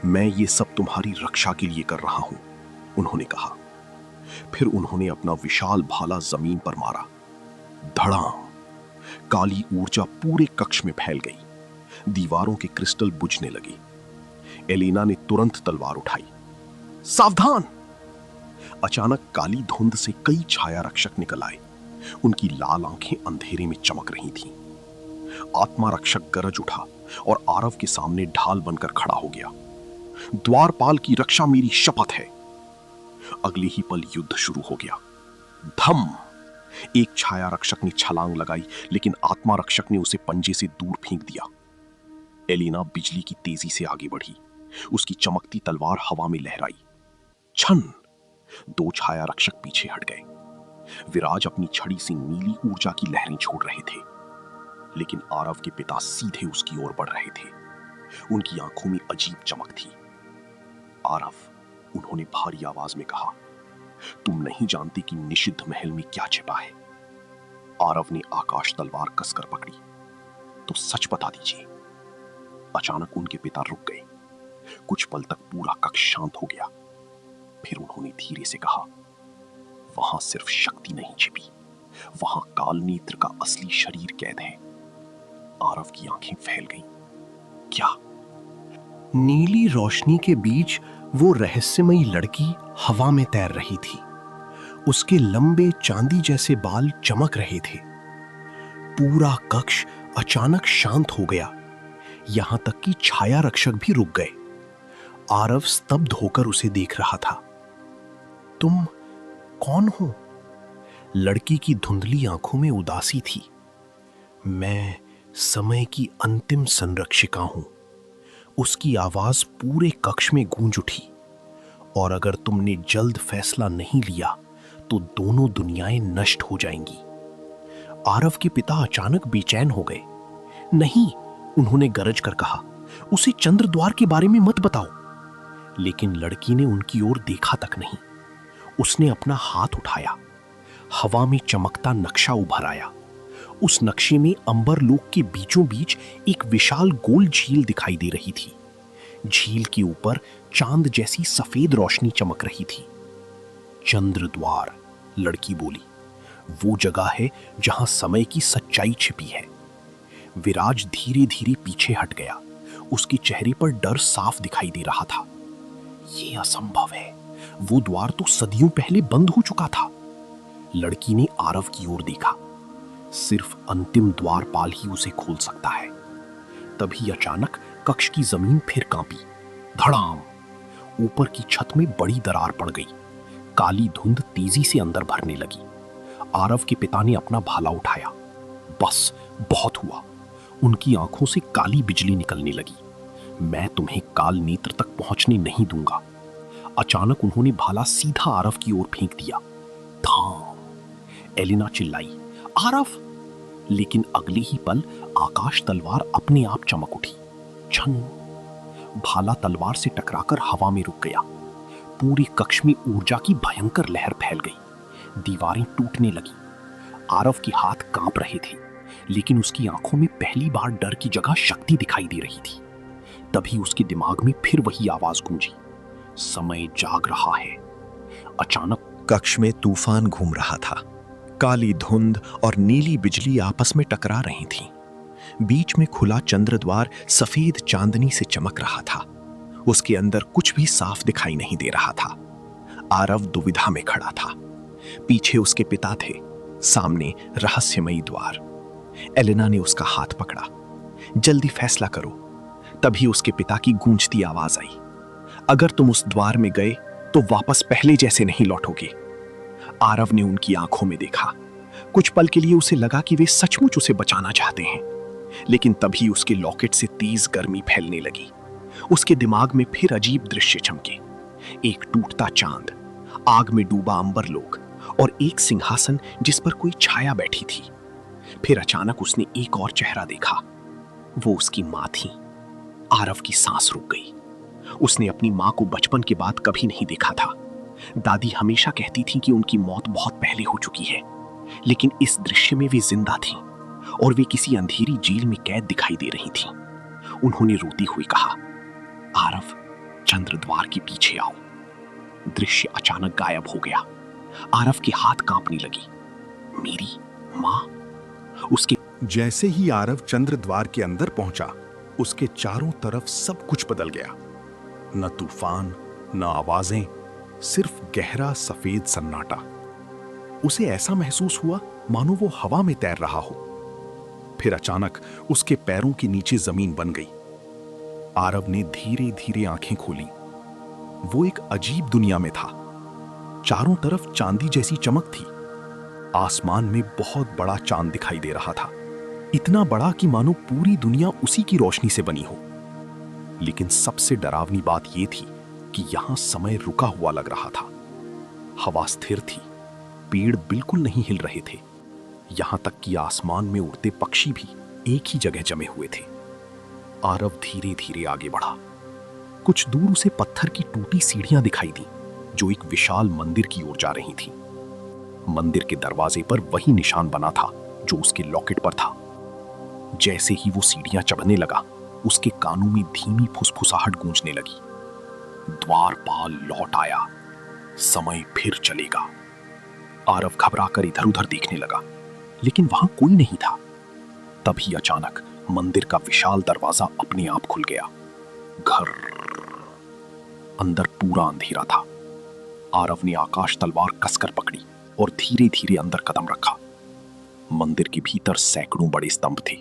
मैं ये सब तुम्हारी रक्षा के लिए कर रहा हूं, उन्होंने कहा। फिर उन्होंने अपना विशाल भाला जमीन पर मारा। धड़ाम! काली ऊर्जा पूरे कक्ष में फैल गई। दीवारों के क्रिस्टल बुझने लगे। एलेना ने तुरंत तलवार उठाई। सावधान! अचानक काली धुंध से कई छाया रक्षक निकल आए। उनकी लाल आंखें अंधेरे में चमक रही थीं। आत्मा रक्षक गरज उठा और आरव के सामने ढाल बनकर खड़ा हो गया। द्वारपाल की रक्षा मेरी शपथ है। अगले ही पल युद्ध शुरू हो गया। धम! एक छाया रक्षक ने छलांग लगाई, लेकिन आत्मा रक्षक ने उसे पंजे से दूर फेंक दिया। एलेना बिजली की तेजी से आगे बढ़ी। उसकी चमकती तलवार हवा में लहराई। छन! दो छाया रक्षक पीछे हट गए। विराज अपनी छड़ी से नीली ऊर्जा की लहरें छोड़ रहे थे, लेकिन आरव के पिता सीधे उसकी ओर बढ़ रहे थे। उनकी आंखों में अजीब चमक थी। आरव, उन्होंने भारी आवाज में कहा, तुम नहीं जानते कि निषिद्ध महल में क्या छिपा है। आरव ने आकाश तलवार कसकर पकड़ी। तो सच बता दीजिए। अचानक उनके पिता रुक गए। कुछ पल तक पूरा कक्ष शांत हो गया। फिर उन्होंने धीरे से कहा, वहां सिर्फ शक्ति नहीं छिपी, वहां कालनेत्र का असली शरीर कैद है। आरव की आंखें फैल गईं। क्या? नीली रोशनी के बीच वो रहस्यमयी लड़की हवा में तैर रही थी। उसके लंबे चांदी जैसे बाल चमक रहे थे। पूरा कक्ष अचानक शांत हो गया, यहां तक कि छाया रक्षक भी रुक गए। आरव स्तब्ध होकर उसे देख रहा था। तुम कौन हो? लड़की की धुंधली आंखों में उदासी थी। मैं समय की अंतिम संरक्षिका हूं। उसकी आवाज पूरे कक्ष में गूंज उठी। और अगर तुमने जल्द फैसला नहीं लिया तो दोनों दुनियाएं नष्ट हो जाएंगी। आरव के पिता अचानक बेचैन हो गए। नहीं, उन्होंने गरज कर कहा, उसे चंद्रद्वार के बारे में मत बताओ। लेकिन लड़की ने उनकी ओर देखा तक नहीं। उसने अपना हाथ उठाया। हवा में चमकता नक्शा उभर आया। उस नक्शे में अंबर लोक के बीचों बीच एक विशाल गोल झील दिखाई दे रही थी। झील के ऊपर चांद जैसी सफेद रोशनी चमक रही थी। चंद्रद्वार, लड़की बोली, वो जगह है जहां समय की सच्चाई छिपी है। विराज धीरे धीरे पीछे हट गया। उसके चेहरे पर डर साफ दिखाई दे रहा था। यह असंभव है, वो द्वार तो सदियों पहले बंद हो चुका था। लड़की ने आरव की ओर देखा। सिर्फ अंतिम द्वारपाल ही उसे खोल सकता है। तभी अचानक कक्ष की जमीन फिर कांपी। धड़ाम! ऊपर की छत में बड़ी दरार पड़ गई। काली धुंध तेजी से अंदर भरने लगी। आरव के पिता ने अपना भाला उठाया। बस, बहुत हुआ। उनकी आंखों से काली बिजली निकलने लगी। मैं तुम्हें काल नेत्र तक पहुंचने नहीं दूंगा। अचानक उन्होंने भाला सीधा आरव की ओर फेंक दिया। धाम! एलिना चिल्लाई, आरव! लेकिन अगले ही पल आकाश तलवार अपने आप चमक उठी। छन! भाला तलवार से टकराकर हवा में रुक गया। पूरे कक्ष में ऊर्जा की भयंकर लहर फैल गई। दीवारें टूटने लगी। आरव के हाथ कांप रहे थे, लेकिन उसकी आंखों में पहली बार डर की जगह शक्ति दिखाई दे रही थी। तभी उसके दिमाग में फिर वही आवाज गूंजी, समय जाग रहा है। अचानक कक्ष में तूफान घूम रहा था। काली धुंध और नीली बिजली आपस में टकरा रही थीं। बीच में खुला चंद्रद्वार सफेद चांदनी से चमक रहा था। उसके अंदर कुछ भी साफ दिखाई नहीं दे रहा था। आरव दुविधा में खड़ा था। पीछे उसके पिता थे, सामने रहस्यमयी द्वार। एलेना ने उसका हाथ पकड़ा। जल्दी फैसला करो। तभी उसके पिता की गूंजती आवाज आई, अगर तुम उस द्वार में गए तो वापस पहले जैसे नहीं लौटोगे। आरव ने उनकी आंखों में देखा। कुछ पल के लिए उसे लगा कि वे सचमुच उसे बचाना चाहते हैं, लेकिन तभी उसके लॉकेट से तेज गर्मी फैलने लगी। उसके दिमाग में फिर अजीब दृश्य चमके। एक टूटता चांद, आग में डूबा अंबरलोक और एक सिंहासन जिस पर कोई छाया बैठी थी। फिर अचानक उसने एक और चेहरा देखा। वो उसकी मां थी। आरव की सांस रुक गई। उसने अपनी मां को बचपन के बाद कभी नहीं देखा था। दादी हमेशा कहती थी कि उनकी मौत बहुत पहले हो चुकी है, लेकिन इस दृश्य में वे जिंदा थीं और वे किसी अंधेरी जेल में कैद दिखाई दे रही थीं। उन्होंने रोती हुई कहा, आरव, चंद्रद्वार के पीछे आओ। दृश्य अचानक गायब हो गया। आरव के हाथ कांपने लगी। मेरी मां? उसके जैसे ही आरव चंद्रद्वार के अंदर पहुंचा, उसके चारों तरफ सब कुछ बदल गया। न तूफान, न आवाजें, सिर्फ गहरा सफेद सन्नाटा। उसे ऐसा महसूस हुआ मानो वो हवा में तैर रहा हो। फिर अचानक उसके पैरों के नीचे जमीन बन गई। आरव ने धीरे धीरे आंखें खोली। वो एक अजीब दुनिया में था। चारों तरफ चांदी जैसी चमक थी। आसमान में बहुत बड़ा चांद दिखाई दे रहा था, इतना बड़ा कि मानो पूरी दुनिया उसी की रोशनी से बनी हो। लेकिन सबसे डरावनी बात यह थी कि यहां समय रुका हुआ लग रहा था। हवा स्थिर थी, पेड़ बिल्कुल नहीं हिल रहे थे, यहां तक कि आसमान में उड़ते पक्षी भी एक ही जगह जमे हुए थे। आरव धीरे धीरे आगे बढ़ा। कुछ दूर उसे पत्थर की टूटी सीढ़ियां दिखाई दी जो एक विशाल मंदिर की ओर जा रही थी। मंदिर के दरवाजे पर वही निशान बना था जो उसके लॉकेट पर था। जैसे ही वो सीढ़ियां चढ़ने लगा, उसके कानों में धीमी फुसफुसाहट गूंजने लगी। द्वारपाल लौट आया, समय फिर चलेगा। आरव घबराकर इधर उधर देखने लगा, लेकिन वहां कोई नहीं था। तभी अचानक मंदिर का विशाल दरवाजा अपने आप खुल गया। घर अंदर पूरा अंधेरा था। आरव ने आकाश तलवार कसकर पकड़ी और धीरे धीरे अंदर कदम रखा। मंदिर के भीतर सैकड़ों बड़े स्तंभ थे।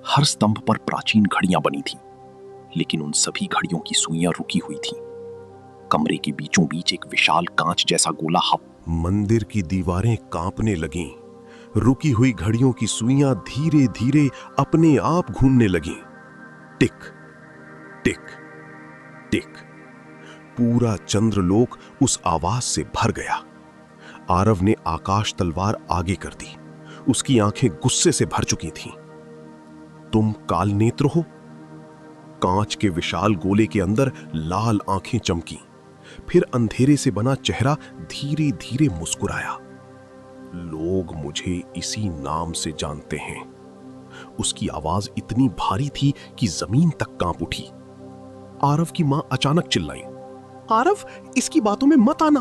हर स्तंभ पर प्राचीन घड़ियां बनी थीं, लेकिन उन सभी घड़ियों की सुइयां रुकी हुई थीं। कमरे के बीचों बीच एक विशाल कांच जैसा गोला मंदिर की दीवारें कांपने लगीं। रुकी हुई घड़ियों की सुइयां धीरे धीरे अपने आप घूमने लगीं। टिक टिक टिक। पूरा चंद्रलोक उस आवाज से भर गया। आरव ने आकाश तलवार आगे कर दी। उसकी आंखें गुस्से से भर चुकी थीं। तुम काल नेत्र हो? कांच के विशाल गोले के अंदर लाल आंखें चमकी। फिर अंधेरे से बना चेहरा धीरे धीरे मुस्कुराया। लोग मुझे इसी नाम से जानते हैं। उसकी आवाज इतनी भारी थी कि जमीन तक कांप उठी। आरव की मां अचानक चिल्लाई, आरव, इसकी बातों में मत आना।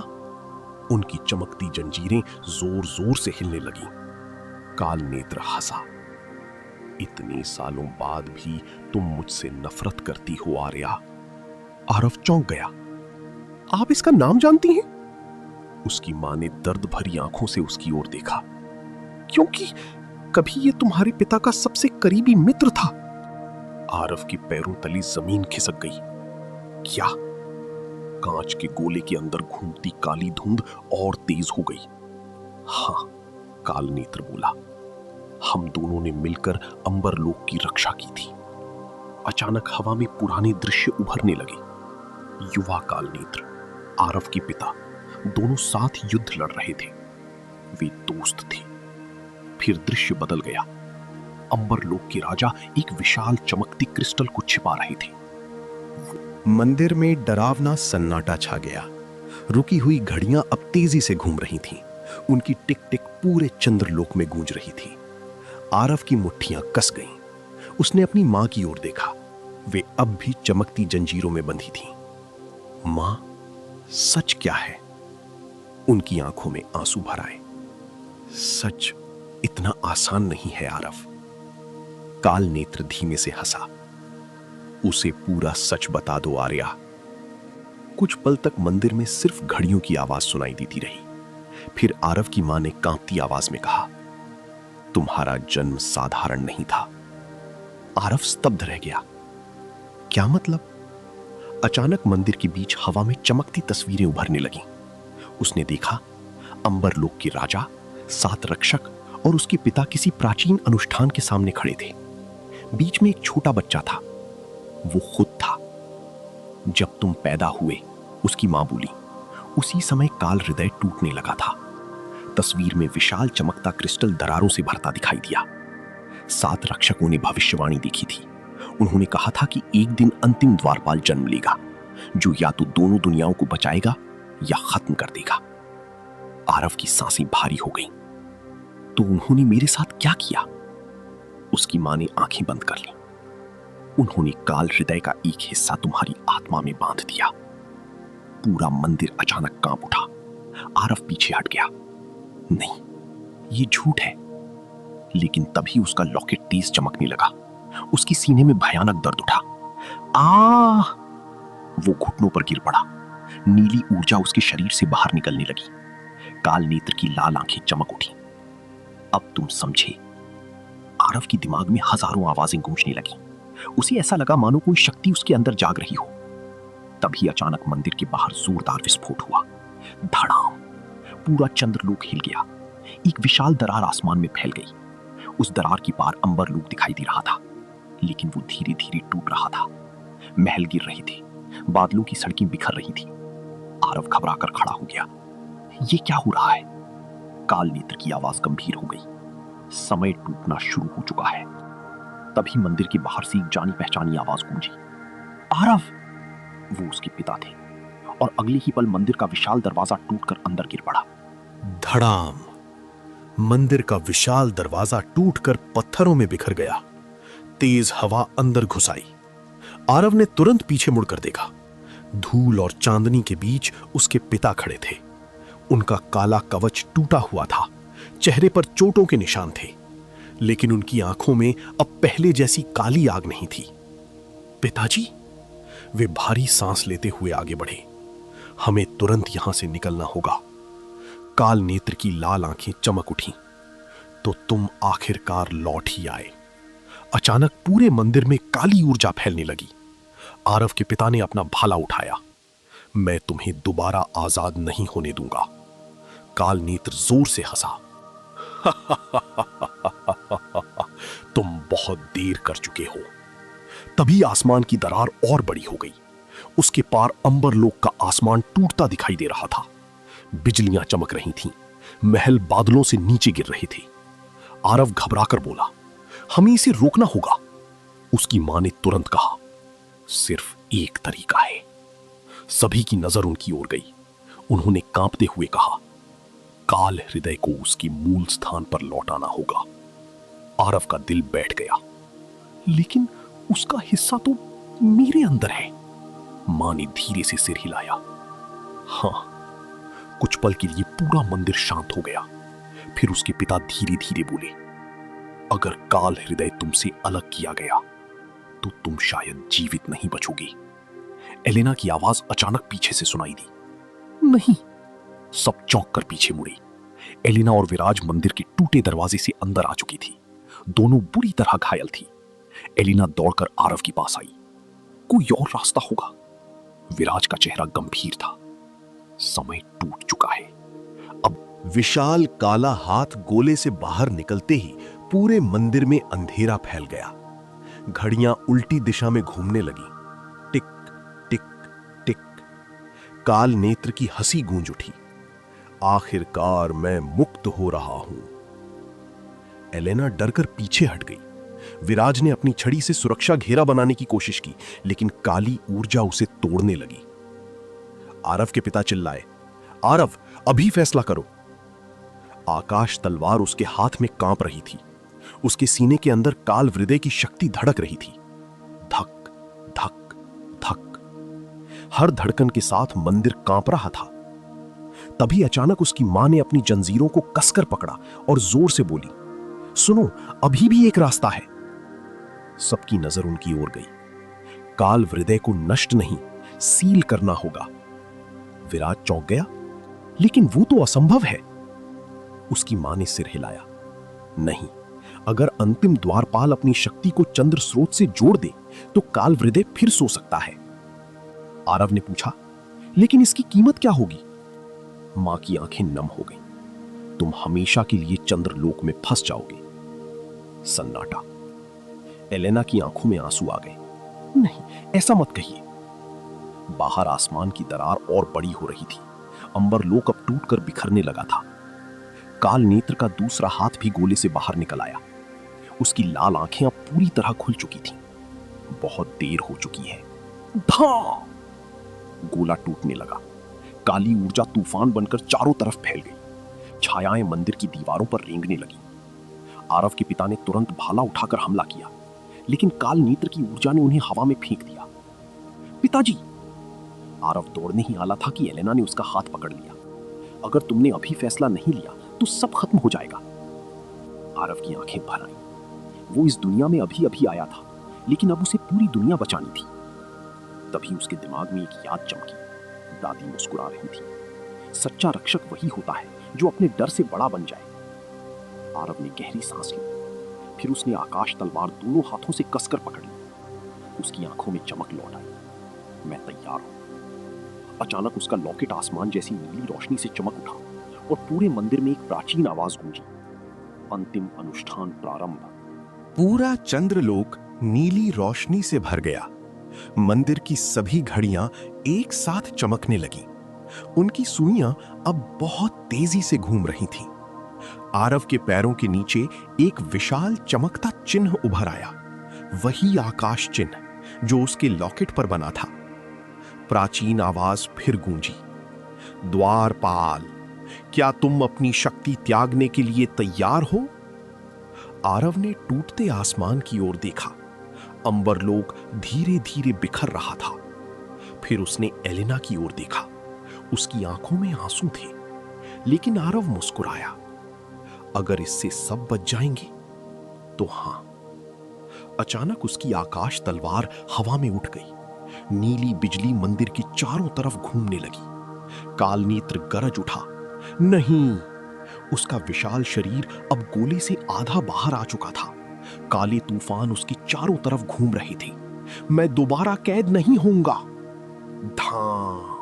उनकी चमकती जंजीरें जोर जोर से हिलने लगी। काल नेत्र हंसा। इतने सालों बाद भी तुम मुझसे नफरत करती हो आर्या। आरव चौंक गया। आप इसका नाम जानती हैं? उसकी मां ने दर्द भरी आंखों से उसकी ओर देखा। क्योंकि कभी ये तुम्हारे पिता का सबसे करीबी मित्र था। आरव के पैरों तले जमीन खिसक गई। क्या? कांच के गोले के अंदर घूमती काली धुंध और तेज हो गई। हां, काल नेत्र बोला, हम दोनों ने मिलकर अंबरलोक की रक्षा की थी। अचानक हवा में पुराने दृश्य उभरने लगे। युवा काल नेत्र, आरव के पिता, दोनों साथ युद्ध लड़ रहे थे। वे दोस्त थे। फिर दृश्य बदल गया। अंबरलोक के राजा एक विशाल चमकती क्रिस्टल को छिपा रहे थे। मंदिर में डरावना सन्नाटा छा गया। रुकी हुई घड़ियां अब तेजी से घूम रही थीं। उनकी टिक टिक पूरे चंद्रलोक में गूंज रही थी। आरव की मुट्ठियां कस गईं। उसने अपनी मां की ओर देखा। वे अब भी चमकती जंजीरों में बंधी थीं। मां, सच क्या है? उनकी आंखों में आंसू भर आए। सच इतना आसान नहीं है आरव। काल नेत्र धीमे से हंसा। उसे पूरा सच बता दो आर्या। कुछ पल तक मंदिर में सिर्फ घड़ियों की आवाज सुनाई देती रही। फिर आरव की मां ने कांपती आवाज में कहा, तुम्हारा जन्म साधारण नहीं था। आरव स्तब्ध रह गया। क्या मतलब? अचानक मंदिर के बीच हवा में चमकती तस्वीरें उभरने लगीं। उसने देखा, अंबरलोक के राजा, 7 रक्षक और उसके पिता किसी प्राचीन अनुष्ठान के सामने खड़े थे। बीच में एक छोटा बच्चा था। वो खुद था। जब तुम पैदा हुए, उसकी मां बोली, उसी समय काल हृदय टूटने लगा था। तस्वीर में विशाल चमकता क्रिस्टल दरारों से भरता दिखाई दिया। 7 रक्षकों ने भविष्यवाणी देखी थी। उन्होंने कहा था कि एक दिन अंतिम द्वारपाल जन्म लेगा, जो या तो दोनों दुनियाओं को बचाएगा या खत्म कर देगा। आरव की सांसें भारी हो गईं। तो उन्होंने मेरे साथ क्या किया? उसकी मां ने आंखें बंद कर ली। उन्होंने काल हृदय का एक हिस्सा तुम्हारी आत्मा में बांध दिया। पूरा मंदिर अचानक कांप उठा। आरव पीछे हट गया। नहीं, ये झूठ है। लेकिन तभी उसका लॉकेट तेज चमकने लगा। उसकी सीने में भयानक दर्द उठा। वो घुटनों पर गिर पड़ा। नीली ऊर्जा उसके शरीर से बाहर निकलने लगी। काल नेत्र की लाल आंखें चमक उठी। अब तुम समझे। आरव की दिमाग में हजारों आवाजें गूंजने लगी। उसे ऐसा लगा मानो कोई शक्ति उसके अंदर जाग रही हो। तभी अचानक मंदिर के बाहर जोरदार विस्फोट हुआ। धड़ाम! पूरा चंद्रलोक हिल गया। एक विशाल दरार आसमान में फैल गई। उस दरार की पार अंबरलोक दिखाई दे रहा था, लेकिन वो धीरे धीरे टूट रहा था। महल गिर रहे थे। बादलों की सड़कें बिखर रही थी। आरव घबराकर खड़ा हो गया। ये क्या हो रहा है? काल नेत्र की आवाज गंभीर हो गई। समय टूटना शुरू हो चुका है। तभी मंदिर के बाहर से एक जानी पहचानी आवाज गूंजी। आरव! वो उसके पिता थे। और अगले ही पल मंदिर का विशाल दरवाजा टूटकर अंदर गिर पड़ा। धड़ाम! मंदिर का विशाल दरवाजा टूटकर पत्थरों में बिखर गया। तेज हवा अंदर घुस आई। आरव ने तुरंत पीछे मुड़कर देखा। धूल और चांदनी के बीच उसके पिता खड़े थे। उनका काला कवच टूटा हुआ था। चेहरे पर चोटों के निशान थे, लेकिन उनकी आंखों में अब पहले जैसी काली आग नहीं थी। पिताजी! वे भारी सांस लेते हुए आगे बढ़े। हमें तुरंत यहां से निकलना होगा। काल नेत्र की लाल आंखें चमक उठी। तो तुम आखिरकार लौट ही आए। अचानक पूरे मंदिर में काली ऊर्जा फैलने लगी। आरव के पिता ने अपना भाला उठाया। मैं तुम्हें दोबारा आजाद नहीं होने दूंगा। काल नेत्र जोर से हंसा। तुम बहुत देर कर चुके हो। तभी आसमान की दरार और बड़ी हो गई। उसके पार अंबरलोक का आसमान टूटता दिखाई दे रहा था। बिजलियां चमक रही थीं। महल बादलों से नीचे गिर रहे थे। आरव घबराकर बोला, हमें इसे रोकना होगा। उसकी मां ने तुरंत कहा, सिर्फ एक तरीका है। सभी की नजर उनकी ओर गई। उन्होंने कांपते हुए कहा, काल हृदय को उसकी मूल स्थान पर लौटाना होगा। आरव का दिल बैठ गया। लेकिन उसका हिस्सा तो मेरे अंदर है। मां ने धीरे से सिर हिलाया। हां। कुछ पल के लिए पूरा मंदिर शांत हो गया। फिर उसके पिता धीरे धीरे बोले, अगर काल हृदय तुमसे अलग किया गया तो तुम शायद जीवित नहीं बचोगी। एलेना की आवाज अचानक पीछे से सुनाई दी। नहीं। सब चौंक कर पीछे मुड़ी। एलेना और विराज मंदिर के टूटे दरवाजे से अंदर आ चुकी थी। दोनों बुरी तरह घायल थी। एलेना दौड़कर आरव के पास आई। कोई और रास्ता होगा। विराज का चेहरा गंभीर था। समय टूट चुका है। विशाल काला हाथ गोले से बाहर निकलते ही पूरे मंदिर में अंधेरा फैल गया। घड़ियां उल्टी दिशा में घूमने लगी। टिक टिक टिक। काल नेत्र की हंसी गूंज उठी। आखिरकार मैं मुक्त हो रहा हूं। एलेना डरकर पीछे हट गई। विराज ने अपनी छड़ी से सुरक्षा घेरा बनाने की कोशिश की, लेकिन काली ऊर्जा उसे तोड़ने लगी। आरव के पिता चिल्लाए, आरव, अभी फैसला करो। आकाश तलवार उसके हाथ में कांप रही थी। उसके सीने के अंदर काल हृदय की शक्ति धड़क रही थी। धक धक धक। हर धड़कन के साथ मंदिर कांप रहा था। तभी अचानक उसकी मां ने अपनी जंजीरों को कसकर पकड़ा और जोर से बोली, सुनो, अभी भी एक रास्ता है। सबकी नजर उनकी ओर गई। काल हृदय को नष्ट नहीं, सील करना होगा। विराज चौंक गया, लेकिन वो तो असंभव है। उसकी मां ने सिर हिलाया। नहीं, अगर अंतिम द्वारपाल अपनी शक्ति को चंद्र स्रोत से जोड़ दे तो काल हृदय फिर सो सकता है। आरव ने पूछा, लेकिन इसकी कीमत क्या होगी? मां की आंखें नम हो गईं। तुम हमेशा के लिए चंद्रलोक में फंस जाओगे। सन्नाटा। एलेना की आंखों में आंसू आ गए। नहीं, ऐसा मत कहिए। बाहर आसमान की दरार और बड़ी हो रही थी। अंबर लोक अब टूटकर बिखरने लगा था। काल नेत्र का दूसरा हाथ भी गोले से बाहर निकल आया। उसकी लाल आंखें अब पूरी तरह खुल चुकी थीं। बहुत देर हो चुकी है। धा! गोला टूटने लगा। काली ऊर्जा तूफान बनकर चारों तरफ फैल गई। छायाएं मंदिर की दीवारों पर रेंगने लगी। आरव के पिता ने तुरंत भाला उठाकर हमला किया, लेकिन काल नेत्र की ऊर्जा ने उन्हें हवा में फेंक दिया। पिताजी! आरव दौड़ने ही आला था कि एलेना ने उसका हाथ पकड़ लिया। अगर तुमने अभी फैसला नहीं लिया तो सब खत्म हो जाएगा। आरव की आंखें भर आईं। वो इस दुनिया में अभी अभी आया था, लेकिन अब उसे पूरी दुनिया बचानी थी। तभी उसके दिमाग में एक याद चमकी। दादी मुस्कुरा रही थी। सच्चा रक्षक वही होता है जो अपने डर से बड़ा बन जाए। आरव ने गहरी सांस ली। फिर उसने आकाश तलवार दोनों हाथों से कसकर पकड़ ली। उसकी आंखों में चमक लौट आई। मैं तैयार हूं। अचानक उसका लॉकेट आसमान जैसी नीली रोशनी से चमक उठा और पूरे मंदिर में एक प्राचीन आवाज गूंजी। अंतिम अनुष्ठान प्रारंभ। पूरा चंद्रलोक नीली रोशनी से भर गया। मंदिर की सभी घड़ियां एक साथ चमकने लगी। उनकी सुइयां अब बहुत तेजी से घूम रही थीं। आरव के पैरों के नीचे एक विशाल चमकता चिन्ह उभर आया। वही आकाश चिन्ह जो उसके लॉकेट पर बना था। प्राचीन आवाज फिर गूंजी, द्वारपाल, क्या तुम अपनी शक्ति त्यागने के लिए तैयार हो? आरव ने टूटते आसमान की ओर देखा। अंबरलोक धीरे धीरे बिखर रहा था। फिर उसने एलेना की ओर देखा। उसकी आंखों में आंसू थे, लेकिन आरव मुस्कुराया। अगर इससे सब बच जाएंगे तो हां। अचानक उसकी आकाश तलवार हवा में उठ गई। नीली बिजली मंदिर के चारों तरफ घूमने लगी। कालनेत्र गरज उठा। नहीं, उसका विशाल शरीर अब गोले से आधा बाहर आ चुका था। काले तूफान उसके चारों तरफ घूम रहे थे। मैं दोबारा कैद नहीं होऊंगा। धां!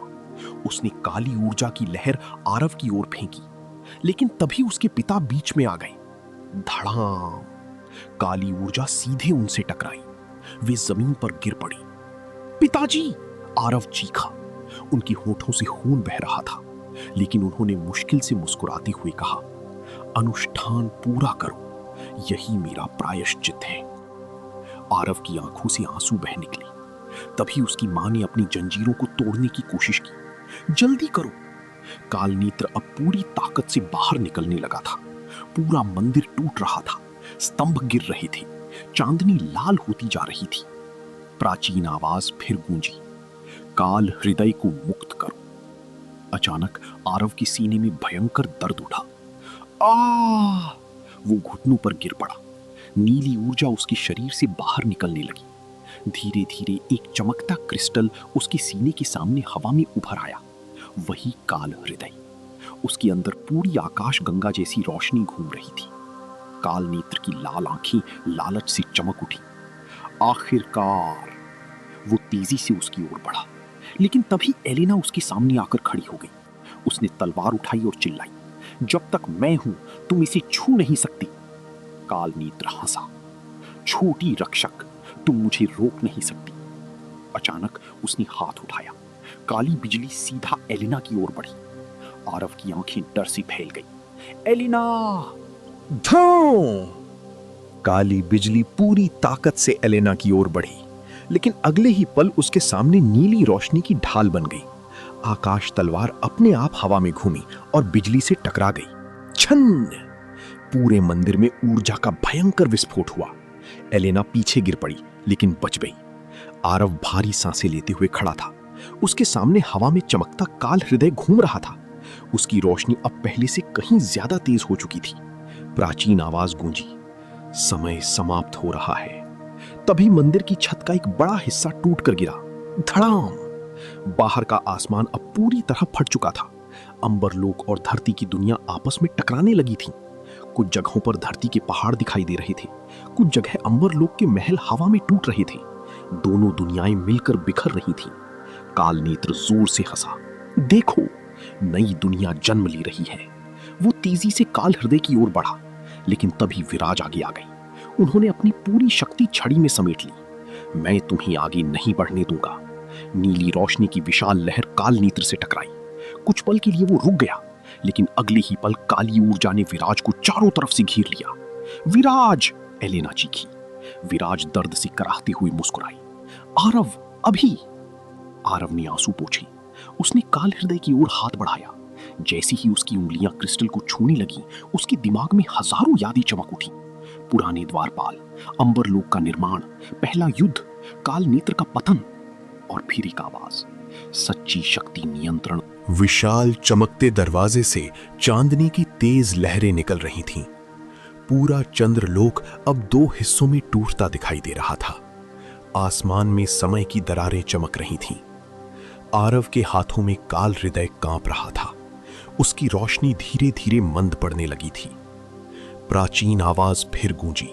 उसने काली ऊर्जा की लहर आरव की ओर फेंकी, लेकिन तभी उसके पिता बीच में आ गए। धड़ाम! काली ऊर्जा सीधे उनसे टकराई। वे जमीन पर गिर पड़ी। पिताजी! आरव चीखा। उनके होठों से खून बह रहा था, लेकिन उन्होंने मुश्किल से मुस्कुराते हुए कहा, अनुष्ठान पूरा करो, यही मेरा प्रायश्चित है। आरव की आंखों से आंसू बह निकले। तभी उसकी मां ने अपनी जंजीरों को तोड़ने की कोशिश की। जल्दी करो! कालनेत्र अब पूरी ताकत से बाहर निकलने लगा था। पूरा मंदिर टूट रहा था। स्तंभ गिर रहे थे। चांदनी लाल होती जा रही थी। प्राचीन आवाज फिर गूंजी, काल हृदय को मुक्त करो। अचानक आरव के सीने में भयंकर दर्द उठा। आ! वो घुटनों पर गिर पड़ा। नीली ऊर्जा उसके शरीर से बाहर निकलने लगी। धीरे धीरे एक चमकता क्रिस्टल उसके सीने के सामने हवा में उभर आया। वही काल हृदय। उसके अंदर पूरी आकाश गंगा जैसी रोशनी घूम रही थी। काल नेत्र की लाल आंखें लालच से चमक उठी। आखिरकार वो तेजी से उसकी ओर बढ़ा, लेकिन तभी एलेना उसके सामने आकर खड़ी हो गई। उसने तलवार उठाई और चिल्लाई, जब तक मैं हूं तुम इसे छू नहीं सकती। काल नेत्र हंसा, छोटी रक्षक, तुम मुझे रोक नहीं सकती। अचानक उसने हाथ उठाया। काली बिजली सीधा एलेना की ओर बढ़ी। आरव की आंखें डर से फैल गई। एलेना! धूं! काली बिजली पूरी ताकत से एलेना की ओर बढ़ी, लेकिन अगले ही पल उसके सामने नीली रोशनी की ढाल बन गई। आकाश तलवार अपने आप हवा में घूमी और बिजली से टकरा गई। छन्न! पूरे मंदिर में ऊर्जा का भयंकर विस्फोट हुआ। एलेना पीछे गिर पड़ी, लेकिन बच गई। आरव भारी सांसें लेते हुए खड़ा था। उसके सामने हवा में चमकता काल हृदय घूम रहा था। उसकी रोशनी अब पहले से कहीं ज्यादा तेज हो चुकी थी। प्राचीन आवाज गूंजी, समय समाप्त हो रहा है। तभी मंदिर की छत का एक बड़ा हिस्सा टूटकर गिरा। धड़ाम! बाहर का आसमान अब पूरी तरह फट चुका था। अंबरलोक और धरती की दुनिया आपस में टकराने लगी थी। कुछ जगहों पर धरती के पहाड़ दिखाई दे रहे थे, कुछ जगह अंबरलोक के महल हवा में टूट रहे थे। दोनों दुनियाएं मिलकर बिखर रही थीं। काल नेत्र जोर से हंसा। देखो, नई दुनिया जन्म ले रही है। वो तेजी से काल हृदय की ओर बढ़ा, लेकिन तभी विराज आगे आ गई। उन्होंने अपनी पूरी शक्ति छड़ी में समेट ली। मैं तुम्हें आगे नहीं बढ़ने दूंगा। नीली रोशनी की विशाल लहर काल नेत्र से टकराई। कुछ पल के लिए वो रुक गया, लेकिन अगले ही पल काली ऊर्जा ने विराज को चारों तरफ से घेर लिया। विराज! एलेना चीखी। विराज दर्द से कराहते हुए मुस्कुराई। आरव, अभी! आरव ने आंसू पोंछे। उसने काल हृदय की ओर हाथ बढ़ाया। जैसे ही उसकी उंगलियां क्रिस्टल को छूने लगी, उसके दिमाग में हजारों यादें चमक उठी। पुराने द्वारपाल, अंबरलोक का निर्माण, पहला युद्ध, काल नेत्र का पतन, और फिर एक आवाज, सच्ची शक्ति नियंत्रण। विशाल चमकते दरवाजे से चांदनी की तेज लहरें निकल रही थीं। पूरा चंद्रलोक अब दो हिस्सों में टूटता दिखाई दे रहा था। आसमान में समय की दरारें चमक रही थीं। आरव के हाथों में काल हृदय कांप रहा था। उसकी रोशनी धीरे धीरे मंद पड़ने लगी थी। प्राचीन आवाज फिर गूंजी,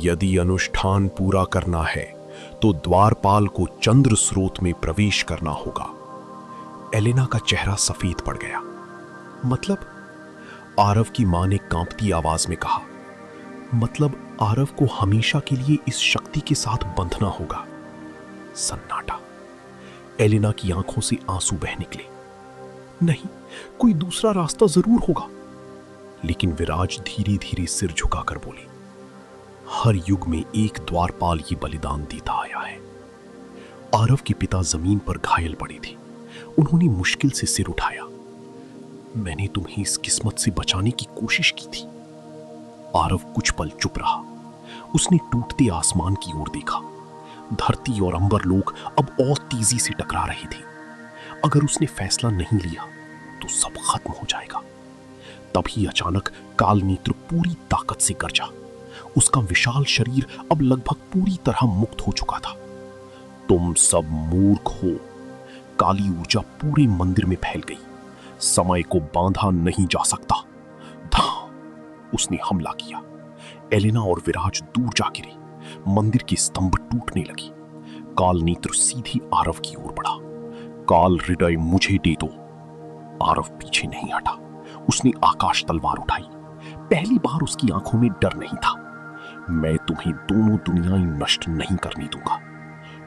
यदि अनुष्ठान पूरा करना है तो द्वारपाल को चंद्र स्रोत में प्रवेश करना होगा। एलेना का चेहरा सफेद पड़ गया। मतलब? आरव की मां ने कांपती आवाज में कहा, मतलब आरव को हमेशा के लिए इस शक्ति के साथ बंधना होगा। सन्नाटा। एलेना की आंखों से आंसू बह निकले। नहीं, कोई दूसरा रास्ता जरूर होगा। लेकिन विराज धीरे धीरे सिर झुकाकर बोले, हर युग में एक द्वारपाल ये बलिदान देता आया है। आरव के पिता जमीन पर घायल पड़े थे। उन्होंने मुश्किल से सिर उठाया। मैंने तुम्हें इस किस्मत से बचाने की कोशिश की थी। आरव कुछ पल चुप रहा। उसने टूटते आसमान की ओर देखा। धरती और अंबरलोक अब और तेजी से टकरा रहे थे। अगर उसने फैसला नहीं लिया तो सब खत्म हो जाएगा। तभी अचानक काल नेत्र पूरी ताकत से गरजा। उसका विशाल शरीर अब लगभग पूरी तरह मुक्त हो चुका था। तुम सब मूर्ख हो। काली ऊर्जा पूरे मंदिर में फैल गई। समय को बांधा नहीं जा सकता। उसने हमला किया। एलेना और विराज दूर जा गिरे। मंदिर के स्तंभ टूटने लगी। काल नेत्र सीधी आरव की ओर बढ़ा। काल हृदय मुझे दे दो। आरव पीछे नहीं हटा। उसने आकाश तलवार उठाई। पहली बार उसकी आंखों में डर नहीं था। मैं तुम्हें दोनों दुनियाएं नष्ट नहीं करने दूंगा।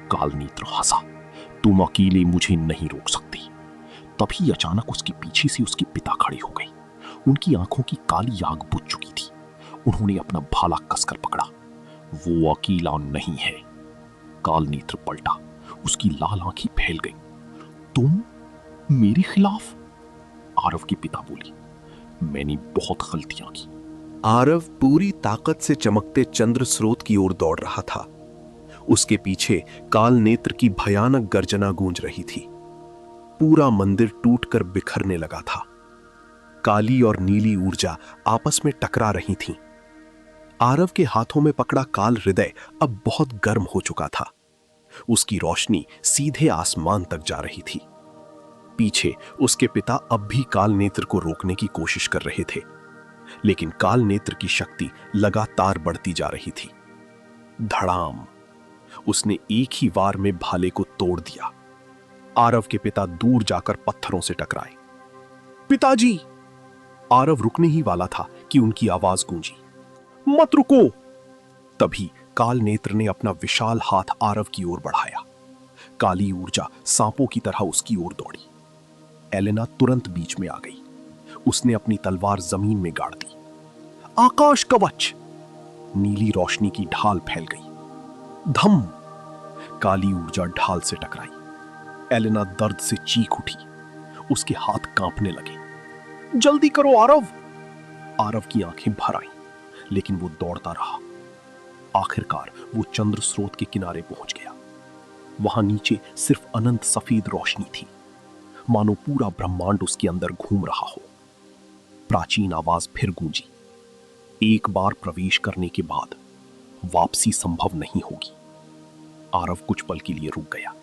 काल नेत्र हंसा, तुम अकेले मुझे नहीं रोक सकती। तभी अचानक उसके पीछे से उसके पिता खड़े हो गए। उनकी आंखों की काली आग बुझ चुकी थी। उन्होंने अपना भाला कसकर पकड़ा। वो अकेला नहीं है। काल नेत्र पलटा। उसकी लाल आंखें फैल गईं। तुम मेरे खिलाफ? आरव के पिता बोली, मैंने बहुत गलतियां की। आरव पूरी ताकत से चमकते चंद्र स्रोत की ओर दौड़ रहा था। उसके पीछे काल नेत्र की भयानक गर्जना गूंज रही थी। पूरा मंदिर टूटकर बिखरने लगा था। काली और नीली ऊर्जा आपस में टकरा रही थीं। आरव के हाथों में पकड़ा काल हृदय अब बहुत गर्म हो चुका था। उसकी रोशनी सीधे आसमान तक जा रही थी। पीछे उसके पिता अब भी काल नेत्र को रोकने की कोशिश कर रहे थे, लेकिन काल नेत्र की शक्ति लगातार बढ़ती जा रही थी। धड़ाम! उसने एक ही वार में भाले को तोड़ दिया। आरव के पिता दूर जाकर पत्थरों से टकराए। पिताजी! आरव रुकने ही वाला था कि उनकी आवाज गूंजी, मत रुको! तभी काल नेत्र ने अपना विशाल हाथ आरव की ओर बढ़ाया। काली ऊर्जा सांपों की तरह उसकी ओर दौड़ी। एलेना तुरंत बीच में आ गई। उसने अपनी तलवार जमीन में गाड़ दी। आकाश कवच! नीली रोशनी की ढाल फैल गई। धम! काली ऊर्जा ढाल से टकराई। एलेना दर्द से चीख उठी। उसके हाथ कांपने लगे। जल्दी करो आरव! आरव की आंखें भर आईं, लेकिन वो दौड़ता रहा। आखिरकार वो चंद्र स्रोत के किनारे पहुंच गया। वहां नीचे सिर्फ अनंत सफेद रोशनी थी, मानो पूरा ब्रह्मांड उसके अंदर घूम रहा हो। प्राचीन आवाज फिर गूंजी। एक बार प्रवेश करने के बाद वापसी संभव नहीं होगी। आरव कुछ पल के लिए रुक गया।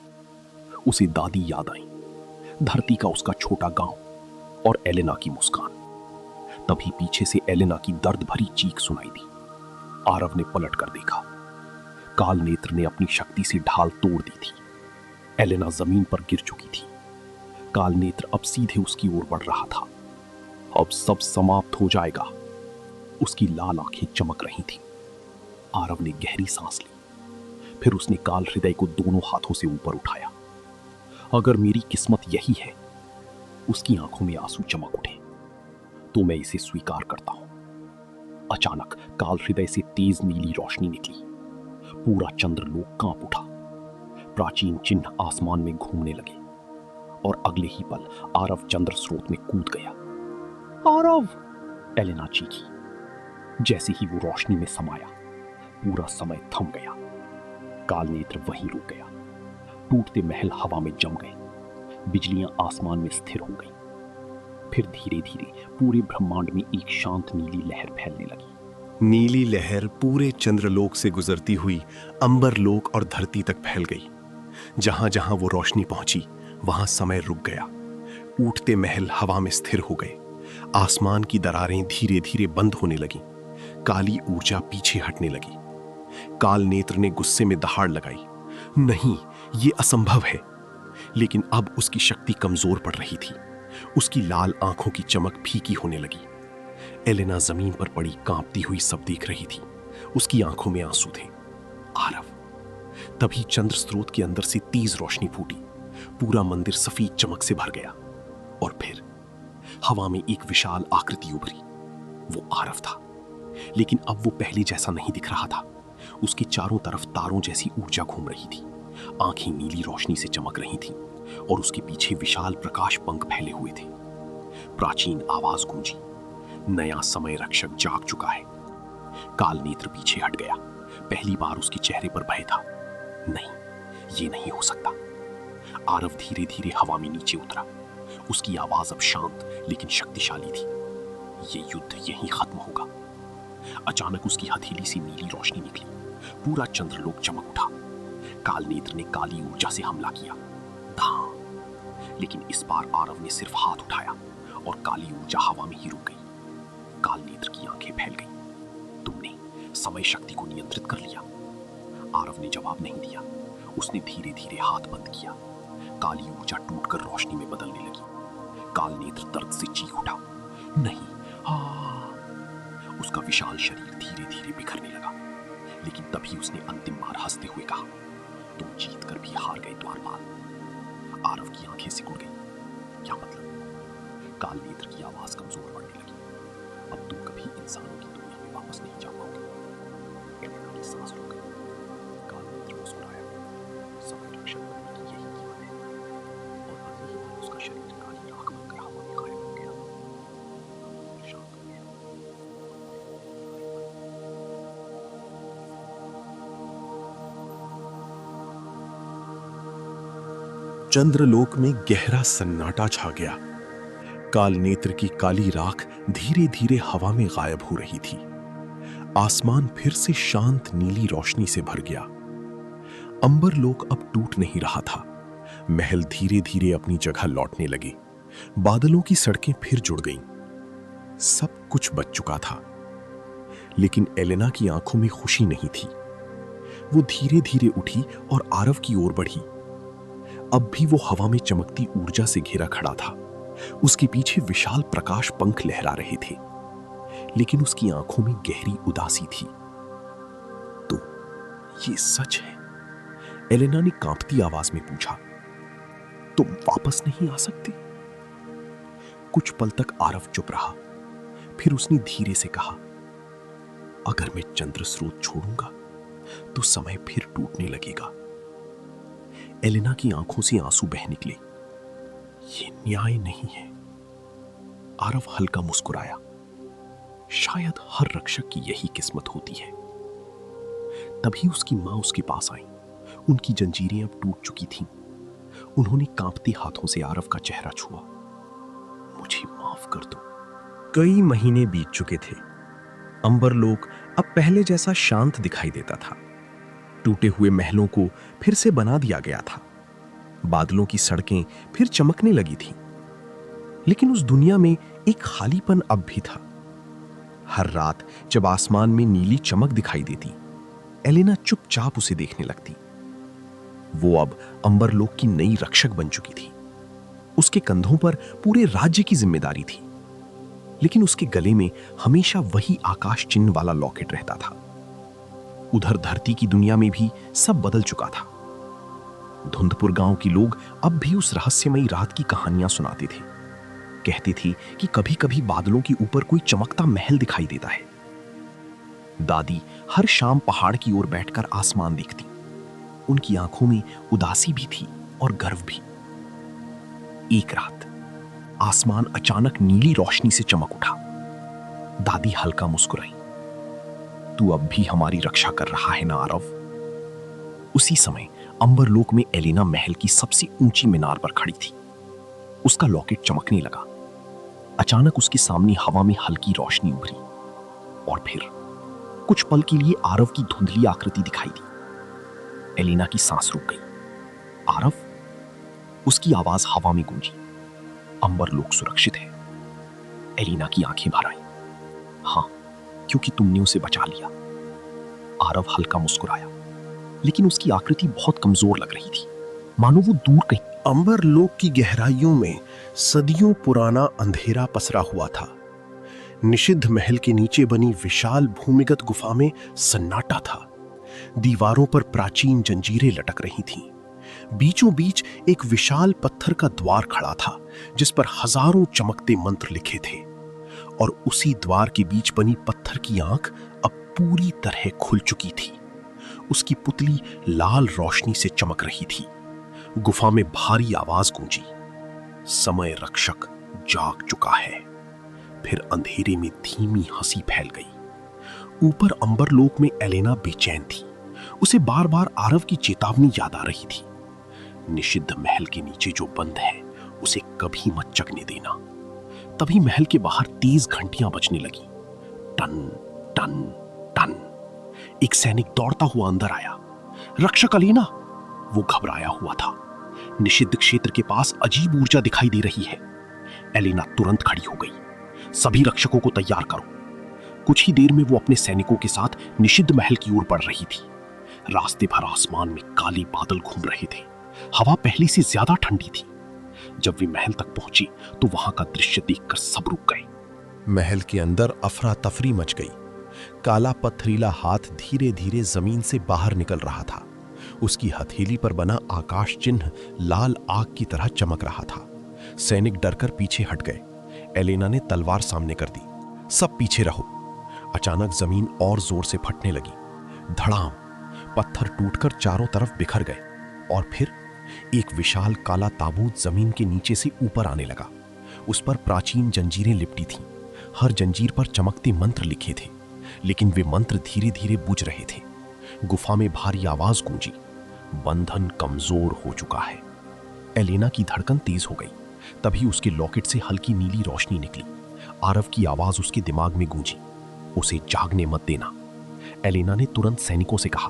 उसे दादी याद आई, धरती का उसका छोटा गांव और एलेना की मुस्कान। तभी पीछे से एलेना की दर्द भरी चीख सुनाई दी। आरव ने पलट कर देखा। काल नेत्र ने अपनी शक्ति से ढाल तोड़ दी थी। एलेना जमीन पर गिर चुकी थी। काल नेत्र अब सीधे उसकी ओर बढ़ रहा था। अब सब समाप्त हो जाएगा। उसकी लाल आंखें चमक रही थीं। आरव ने गहरी सांस ली। फिर उसने काल हृदय को दोनों हाथों से ऊपर उठाया। अगर मेरी किस्मत यही है, उसकी आंखों में आंसू चमक उठे, तो मैं इसे स्वीकार करता हूं। अचानक काल हृदय से तेज नीली रोशनी निकली। पूरा चंद्रलोक कांप उठा। प्राचीन चिन्ह आसमान में घूमने लगे और अगले ही पल आरव चंद्र स्रोत में कूद गया। आरव! एलेना चीखी। जैसे ही वो रोशनी में समाया, पूरा समय थम गया। काल नेत्र वहीं रुक गया। टूटते महल हवा में जम गए। बिजलियां आसमान में स्थिर हो गई। फिर धीरे धीरे पूरे ब्रह्मांड में एक शांत नीली लहर फैलने लगी। नीली लहर पूरे चंद्रलोक से गुजरती हुई अंबरलोक और धरती तक फैल गई। जहां जहां वो रोशनी पहुंची, वहां समय रुक गया। उठते महल हवा में स्थिर हो गए। आसमान की दरारें धीरे धीरे बंद होने लगीं। काली ऊर्जा पीछे हटने लगी। काल नेत्र ने गुस्से में दहाड़ लगाई। नहीं, ये असंभव है। लेकिन अब उसकी शक्ति कमजोर पड़ रही थी। उसकी लाल आंखों की चमक फीकी होने लगी। एलेना जमीन पर पड़ी कांपती हुई सब देख रही थी। उसकी आंखों में आंसू थे। आरव! तभी चंद्र स्रोत के अंदर से तेज रोशनी फूटी। पूरा मंदिर सफेद चमक से भर गया। और फिर हवा में एक विशाल आकृति उभरी। वो आरव था, लेकिन अब वो पहले जैसा नहीं दिख रहा था। उसके चारों तरफ तारों जैसी ऊर्जा घूम रही थी। आंखें नीली रोशनी से चमक रही थीं और उसके पीछे विशाल प्रकाश पंख फैले हुए थे। प्राचीन आवाज गूंजी, नया समय रक्षक जाग चुका है। काल नेत्र पीछे हट गया। पहली बार उसके चेहरे पर भय था। नहीं, ये नहीं हो सकता। आरव धीरे धीरे हवा में नीचे उतरा। उसकी आवाज अब शांत लेकिन शक्तिशाली थी। ये युद्ध यहीं खत्म होगा। अचानक उसकी हथेली से नीली रोशनी निकली। पूरा चंद्रलोक चमक उठा। काल नेत्र ने काली ऊर्जा से हमला किया। धां! लेकिन इस बार आरव ने सिर्फ हाथ उठाया और काली ऊर्जा हवा में ही रुक गई। काल नेत्र की आंखें फैल गईं। तुमने समय शक्ति को नियंत्रित कर लिया। आरव ने जवाब नहीं दिया। उसने धीरे धीरे हाथ बंद किया। काली ऊर्जा टूटकर रोशनी में बदलने लगी। काल नेत्र दर्द से चीख उठा। नहीं! उसका विशाल शरीर धीरे धीरे बिखरने लगा। लेकिन तभी उसने अंतिम बार हंसते हुए कहा, तुम जीत कर भी हार गए द्वारपाल। आरव की आंखें सिकुड़ गई। क्या मतलब? काल नेत्र की आवाज कमजोर पड़ने लगी। अब तुम कभी इंसानों की दुनिया में वापस नहीं जा पाओगे। एलेना की सांस रुक गई। काल नेत्र मुस्कुराया। समय रक्षक बनने की यही कीमत है। और अगले ही पल उसका शरीर काली राख बनकर हवा में गायब हो गया। शांत हो गया। चंद्रलोक में गहरा सन्नाटा छा गया। काल नेत्र की काली राख धीरे धीरे हवा में गायब हो रही थी। आसमान फिर से शांत नीली रोशनी से भर गया। अंबर लोक अब टूट नहीं रहा था। महल धीरे धीरे अपनी जगह लौटने लगे। बादलों की सड़कें फिर जुड़ गईं। सब कुछ बच चुका था, लेकिन एलेना की आंखों में खुशी नहीं थी। वो धीरे धीरे उठी और आरव की ओर बढ़ी। अब भी वो हवा में चमकती ऊर्जा से घिरा खड़ा था। उसके पीछे विशाल प्रकाश पंख लहरा रहे थे, लेकिन उसकी आंखों में गहरी उदासी थी। तो ये सच है? एलेना ने कांपती आवाज में पूछा। तुम वापस नहीं आ सकते? कुछ पल तक आरव चुप रहा। फिर उसने धीरे से कहा, अगर मैं चंद्र स्रोत छोड़ूंगा तो समय फिर टूटने लगेगा। एलेना की आंखों से आंसू बह निकले। ये न्याय नहीं है। आरव हल्का मुस्कुराया। शायद हर रक्षक की यही किस्मत होती है। तभी उसकी मां उसके पास आई। उनकी जंजीरें अब टूट चुकी थीं। उन्होंने कांपते हाथों से आरव का चेहरा छुआ। मुझे माफ कर दो। कई महीने बीत चुके थे। अंबरलोक अब पहले जैसा शांत दिखाई देता था। टूटे हुए महलों को फिर से बना दिया गया था। बादलों की सड़कें फिर चमकने लगी थीं। लेकिन उस दुनिया में एक खालीपन अब भी था। हर रात जब आसमान में नीली चमक दिखाई देती, एलेना चुपचाप उसे देखने लगती। वो अब अंबरलोक की नई रक्षक बन चुकी थी। उसके कंधों पर पूरे राज्य की जिम्मेदारी थी, लेकिन उसके गले में हमेशा वही आकाश चिन्ह वाला लॉकेट रहता था। उधर धरती की दुनिया में भी सब बदल चुका था। धुंधपुर गांव के लोग अब भी उस रहस्यमयी रात की कहानियां सुनाते थे। कहते थे कि कभी कभी बादलों के ऊपर कोई चमकता महल दिखाई देता है। दादी हर शाम पहाड़ की ओर बैठकर आसमान देखती। उनकी आंखों में उदासी भी थी और गर्व भी। एक रात आसमान अचानक नीली रोशनी से चमक उठा। दादी हल्का मुस्कुराई। तू अब भी हमारी रक्षा कर रहा है ना आरव? उसी समय अंबरलोक में एलेना महल की सबसे ऊंची मीनार पर खड़ी थी। उसका लॉकेट चमकने लगा। अचानक उसके सामने हवा में हल्की रोशनी उभरी और फिर कुछ पल के लिए आरव की धुंधली आकृति दिखाई दी। एलेना की सांस रुक गई। आरव? उसकी आवाज हवा में गूंजी। अंबरलोक सुरक्षित है। एलेना की आंखें भर आई। हां, क्योंकि तुमने उसे बचा लिया। आरव हल्का मुस्कुराया, लेकिन उसकी आकृति बहुत कमजोर लग रही थी, मानो वो दूर कहीं। अंबरलोक की गहराइयों में सदियों पुराना अंधेरा पसरा हुआ था। निषिद्ध महल के नीचे बनी विशाल भूमिगत गुफा में सन्नाटा था। दीवारों पर प्राचीन जंजीरें लटक रही थीं। बीचों बीच एक विशाल पत्थर का द्वार खड़ा था, जिस पर हजारों चमकते मंत्र लिखे थे। और उसी द्वार के बीच बनी पत्थर की आंख अब पूरी तरह खुल चुकी थी। उसकी पुतली लाल रोशनी से चमक रही थी। गुफा में भारी आवाज गूंजी, समय रक्षक जाग चुका है। फिर अंधेरे में धीमी हंसी फैल गई। ऊपर अंबरलोक में एलेना बेचैन थी। उसे बार बार आरव की चेतावनी याद आ रही थी। निषिद्ध महल के नीचे जो बंद है, उसे कभी मत जगने देना। तभी महल के बाहर तेज घंटियां बजने लगी। टन टन टन। एक सैनिक दौड़ता हुआ अंदर आया। रक्षक एलेना! वो घबराया हुआ था। निषिद्ध क्षेत्र के पास अजीब ऊर्जा दिखाई दे रही है। एलेना तुरंत खड़ी हो गई। सभी रक्षकों को तैयार करो। कुछ ही देर में वो अपने सैनिकों के साथ निषिद्ध महल की ओर बढ़ रही थी। रास्ते भर आसमान में काले बादल घूम रहे थे। हवा पहले से ज्यादा ठंडी थी। जब वे महल तक पहुंची तो वहां का दृश्य देखकर सब रुक गए। महल के अंदर अफरा तफरी मच गई। काला पथरीला हाथ धीरे धीरे जमीन से बाहर निकल रहा था। उसकी हथेली पर बना आकाश चिन्ह लाल आग की तरह चमक रहा था। सैनिक डरकर पीछे हट गए। एलेना ने तलवार सामने कर दी। सब पीछे रहो। अचानक जमीन और जोर से फटने लगी। धड़ाम! पत्थर टूटकर चारों तरफ बिखर गए और फिर एक विशाल काला ताबूत जमीन के नीचे से ऊपर आने लगा। उस पर प्राचीन जंजीरें लिपटी थीं। हर जंजीर पर चमकते मंत्र लिखे थे, लेकिन वे मंत्र धीरे धीरे बुझ रहे थे। गुफा में भारी आवाज गूंजी, बंधन कमजोर हो चुका है। एलेना की धड़कन तेज हो गई। तभी उसके लॉकेट से हल्की नीली रोशनी निकली। आरव की आवाज उसके दिमाग में गूंजी, उसे जागने मत देना। एलेना ने तुरंत सैनिकों से कहा,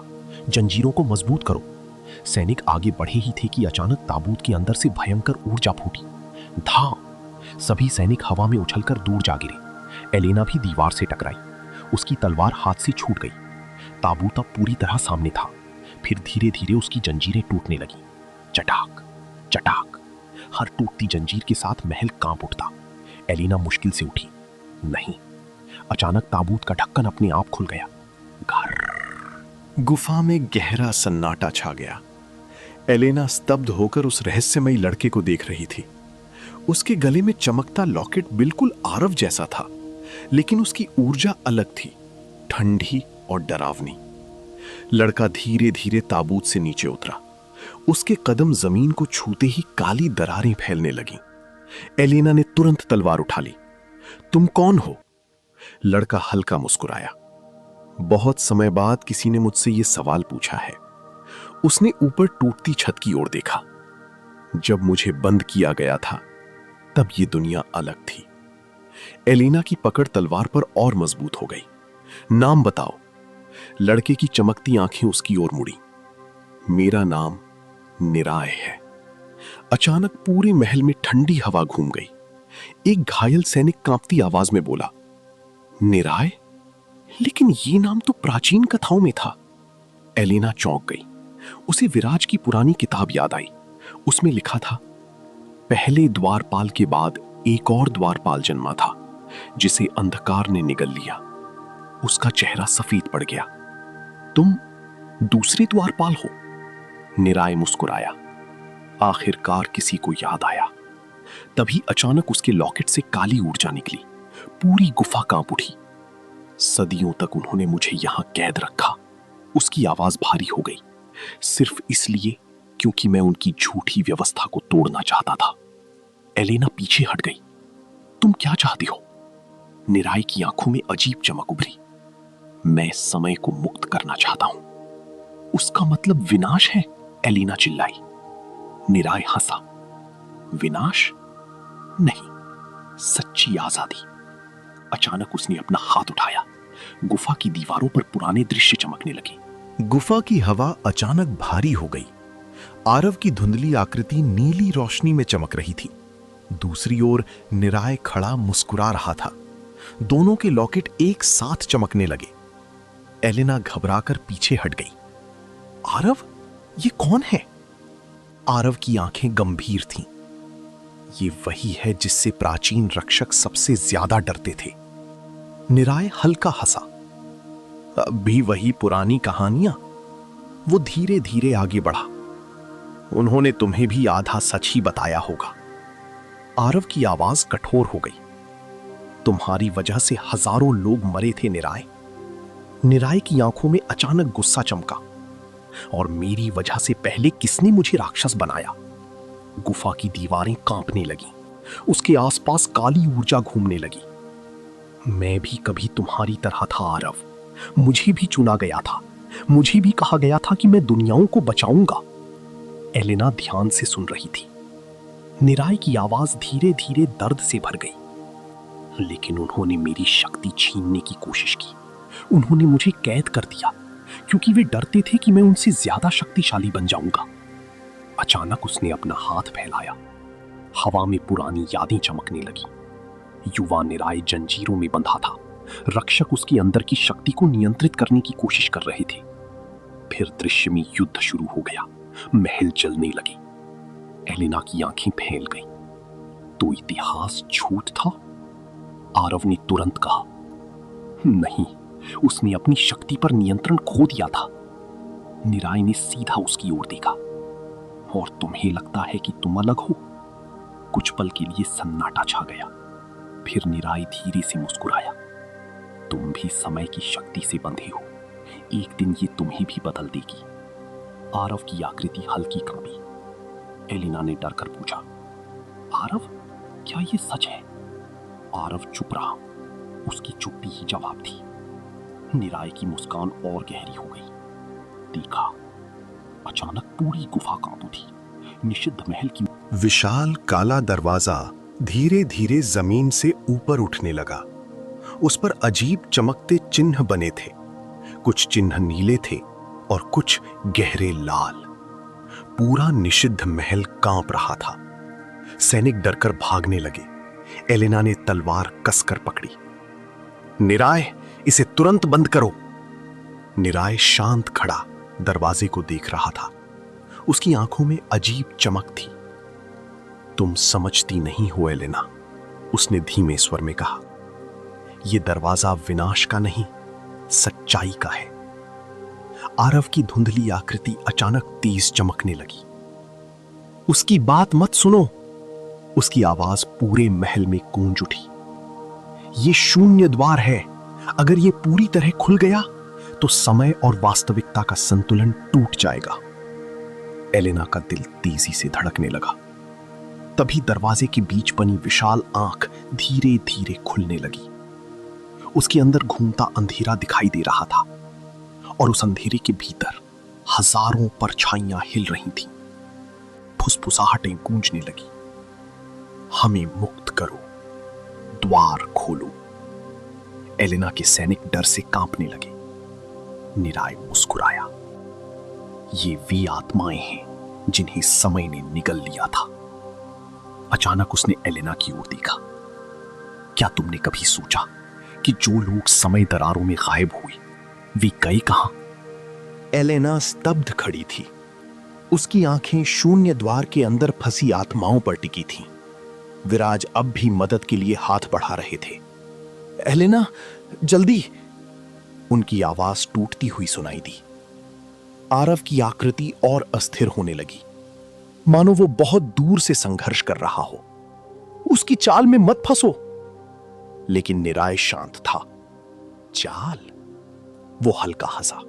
जंजीरों को मजबूत करो। सैनिक आगे बढ़े ही थे कि अचानक ताबूत के अंदर से भयंकर ऊर्जा फूटी। धाम! सभी सैनिक हवा में उछलकर दूर जा गिरे। एलेना भी दीवार से टकराई। उसकी तलवार हाथ से छूट गई। ताबूत अब पूरी तरह सामने था। फिर धीरे धीरे उसकी जंजीरें टूटने लगी। चटाक चटाक। हर टूटती जंजीर के साथ महल कांप उठता। एलेना मुश्किल से उठी। नहीं, अचानक ताबूत का ढक्कन अपने आप खुल गया। घर। गुफा में गहरा सन्नाटा छा गया। एलेना स्तब्ध होकर उस रहस्यमयी लड़के को देख रही थी। उसके गले में चमकता लॉकेट बिल्कुल आरव जैसा था, लेकिन उसकी ऊर्जा अलग थी, ठंडी और डरावनी। लड़का धीरे धीरे ताबूत से नीचे उतरा। उसके कदम जमीन को छूते ही काली दरारें फैलने लगीं। एलेना ने तुरंत तलवार उठा ली। तुम कौन हो? लड़का हल्का मुस्कुराया। बहुत समय बाद किसी ने मुझसे यह सवाल पूछा है। उसने ऊपर टूटती छत की ओर देखा। जब मुझे बंद किया गया था तब यह दुनिया अलग थी। एलेना की पकड़ तलवार पर और मजबूत हो गई। नाम बताओ। लड़के की चमकती आंखें उसकी ओर मुड़ी। मेरा नाम निराय है। अचानक पूरे महल में ठंडी हवा घूम गई। एक घायल सैनिक कांपती आवाज में बोला, निराय? लेकिन ये नाम तो प्राचीन कथाओं में था। एलेना चौंक गई। उसे विराज की पुरानी किताब याद आई। उसमें लिखा था, पहले द्वारपाल के बाद एक और द्वारपाल जन्मा था, जिसे अंधकार ने निगल लिया। उसका चेहरा सफेद पड़ गया। तुम दूसरे द्वारपाल हो? निराय मुस्कुराया। आखिरकार किसी को याद आया। तभी अचानक उसके लॉकेट से काली ऊर्जा निकली। पूरी गुफा कांप उठी। सदियों तक उन्होंने मुझे यहां कैद रखा। उसकी आवाज भारी हो गई, सिर्फ इसलिए क्योंकि मैं उनकी झूठी व्यवस्था को तोड़ना चाहता था। एलेना पीछे हट गई। तुम क्या चाहती हो? निराय की आंखों में अजीब चमक उभरी। मैं समय को मुक्त करना चाहता हूं। उसका मतलब विनाश है? एलेना चिल्लाई। निराय हंसा। विनाश नहीं, सच्ची आजादी। अचानक उसने अपना हाथ उठाया। गुफा की दीवारों पर पुराने दृश्य चमकने लगे। गुफा की हवा अचानक भारी हो गई। आरव की धुंधली आकृति नीली रोशनी में चमक रही थी। दूसरी ओर निराय खड़ा मुस्कुरा रहा था। दोनों के लॉकेट एक साथ चमकने लगे। एलेना घबराकर पीछे हट गई। आरव, ये कौन है? आरव की आंखें गंभीर थीं। ये वही है जिससे प्राचीन रक्षक सबसे ज्यादा डरते थे। निराय हल्का हंसा। अब भी वही पुरानी कहानियां? वो धीरे धीरे आगे बढ़ा। उन्होंने तुम्हें भी आधा सच ही बताया होगा। आरव की आवाज कठोर हो गई। तुम्हारी वजह से हजारों लोग मरे थे निराय। निराय की आंखों में अचानक गुस्सा चमका। और मेरी वजह से पहले किसने मुझे राक्षस बनाया? गुफा की दीवारें कांपने लगीं। उसके आसपास काली ऊर्जा घूमने लगी। मैं भी कभी तुम्हारी तरह था आरव। मुझे भी चुना गया था। मुझे भी कहा गया था कि मैं दुनियाओं को बचाऊंगा। एलेना ध्यान से सुन रही थी। निराय की आवाज धीरे धीरे दर्द से भर गई। लेकिन उन्होंने मेरी शक्ति छीनने की कोशिश की। उन्होंने मुझे कैद कर दिया क्योंकि वे डरते थे कि मैं उनसे ज्यादा शक्तिशाली बन जाऊंगा। अचानक उसने अपना हाथ फैलाया। हवा में पुरानी यादें चमकने लगी। युवा निराय जंजीरों में बंधा था। रक्षक उसके अंदर की शक्ति को नियंत्रित करने की कोशिश कर रहे थे। फिर दृश्य में युद्ध शुरू हो गया। महल जलने लगे। एलेना की आंखें फैल गईं। तो इतिहास झूठ था? आरव ने तुरंत कहा। नहीं, उसने अपनी शक्ति पर नियंत्रण खो दिया था। निराय ने सीधा उसकी ओर देखा। और तुम्हें लगता है कि तुम अलग हो? कुछ पल के लिए सन्नाटा छा गया। फिर निराय धीरे से मुस्कुराया। तुम भी समय की शक्ति से बंधे हो। एक दिन ये तुम्हें भी बदल देगी। आरव की आकृति हल्की कांपी। एलेना ने डरकर पूछा, आरव, क्या ये सच है? आरव चुप रहा। उसकी चुप्पी ही जवाब थी। निराय की मुस्कान और गहरी हो गई। देखा, अचानक पूरी गुफा कांप उठी। निषिद्ध महल की विशाल काला दरवाजा धीरे धीरे जमीन से ऊपर उठने लगा। उस पर अजीब चमकते चिन्ह बने थे। कुछ चिन्ह नीले थे और कुछ गहरे लाल। पूरा निषिद्ध महल कांप रहा था। सैनिक डरकर भागने लगे। एलेना ने तलवार कसकर पकड़ी। निराय, इसे तुरंत बंद करो। निराय शांत खड़ा दरवाजे को देख रहा था। उसकी आंखों में अजीब चमक थी। तुम समझती नहीं हो एलेना, उसने धीमे स्वर में कहा। यह दरवाजा विनाश का नहीं, सच्चाई का है। आरव की धुंधली आकृति अचानक तेज चमकने लगी। उसकी बात मत सुनो, उसकी आवाज पूरे महल में गूंज उठी। यह शून्य द्वार है। अगर यह पूरी तरह खुल गया तो समय और वास्तविकता का संतुलन टूट जाएगा। एलेना का दिल तेजी से धड़कने लगा। तभी दरवाजे के बीच बनी विशाल आंख धीरे धीरे खुलने लगी। उसके अंदर घूमता अंधेरा दिखाई दे रहा था और उस अंधेरे के भीतर हजारों परछाइयां हिल रही थीं। फुसफुसाहटें गूंजने लगी। हमें मुक्त करो, द्वार खोलो। एलेना के सैनिक डर से कांपने लगे। निराय मुस्कुराया। ये वे आत्माएं हैं जिन्हें समय ने निगल लिया था। अचानक उसने एलेना की ओर देखा। क्या तुमने कभी सोचा कि जो लोग समय दरारों में गायब हुए वे गए कहां? एलेना स्तब्ध खड़ी थी। उसकी आंखें शून्य द्वार के अंदर फंसी आत्माओं पर टिकी थीं। विराज अब भी मदद के लिए हाथ बढ़ा रहे थे। एलेना, जल्दी! उनकी आवाज टूटती हुई सुनाई दी। आरव की आकृति और अस्थिर होने लगी, मानो वो बहुत दूर से संघर्ष कर रहा हो। उसकी चाल में मत फंसो। लेकिन निराय शांत था। चाल? वो हल्का हंसा।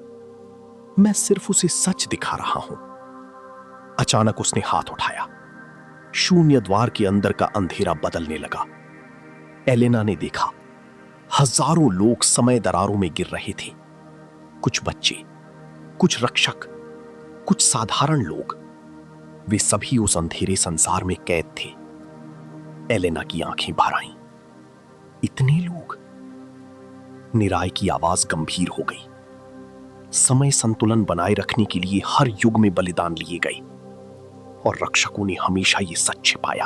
मैं सिर्फ उसे सच दिखा रहा हूं। अचानक उसने हाथ उठाया। शून्य द्वार के अंदर का अंधेरा बदलने लगा। एलेना ने देखा, हजारों लोग समय दरारों में गिर रहे थे। कुछ बच्चे, कुछ रक्षक, कुछ साधारण लोग। वे सभी उस अंधेरे संसार में कैद थे। एलेना की आंखें भर आईं। इतने लोग? निराय की आवाज गंभीर हो गई। समय संतुलन बनाए रखने के लिए हर युग में बलिदान लिए गए और रक्षकों ने हमेशा ये सच छिपाया।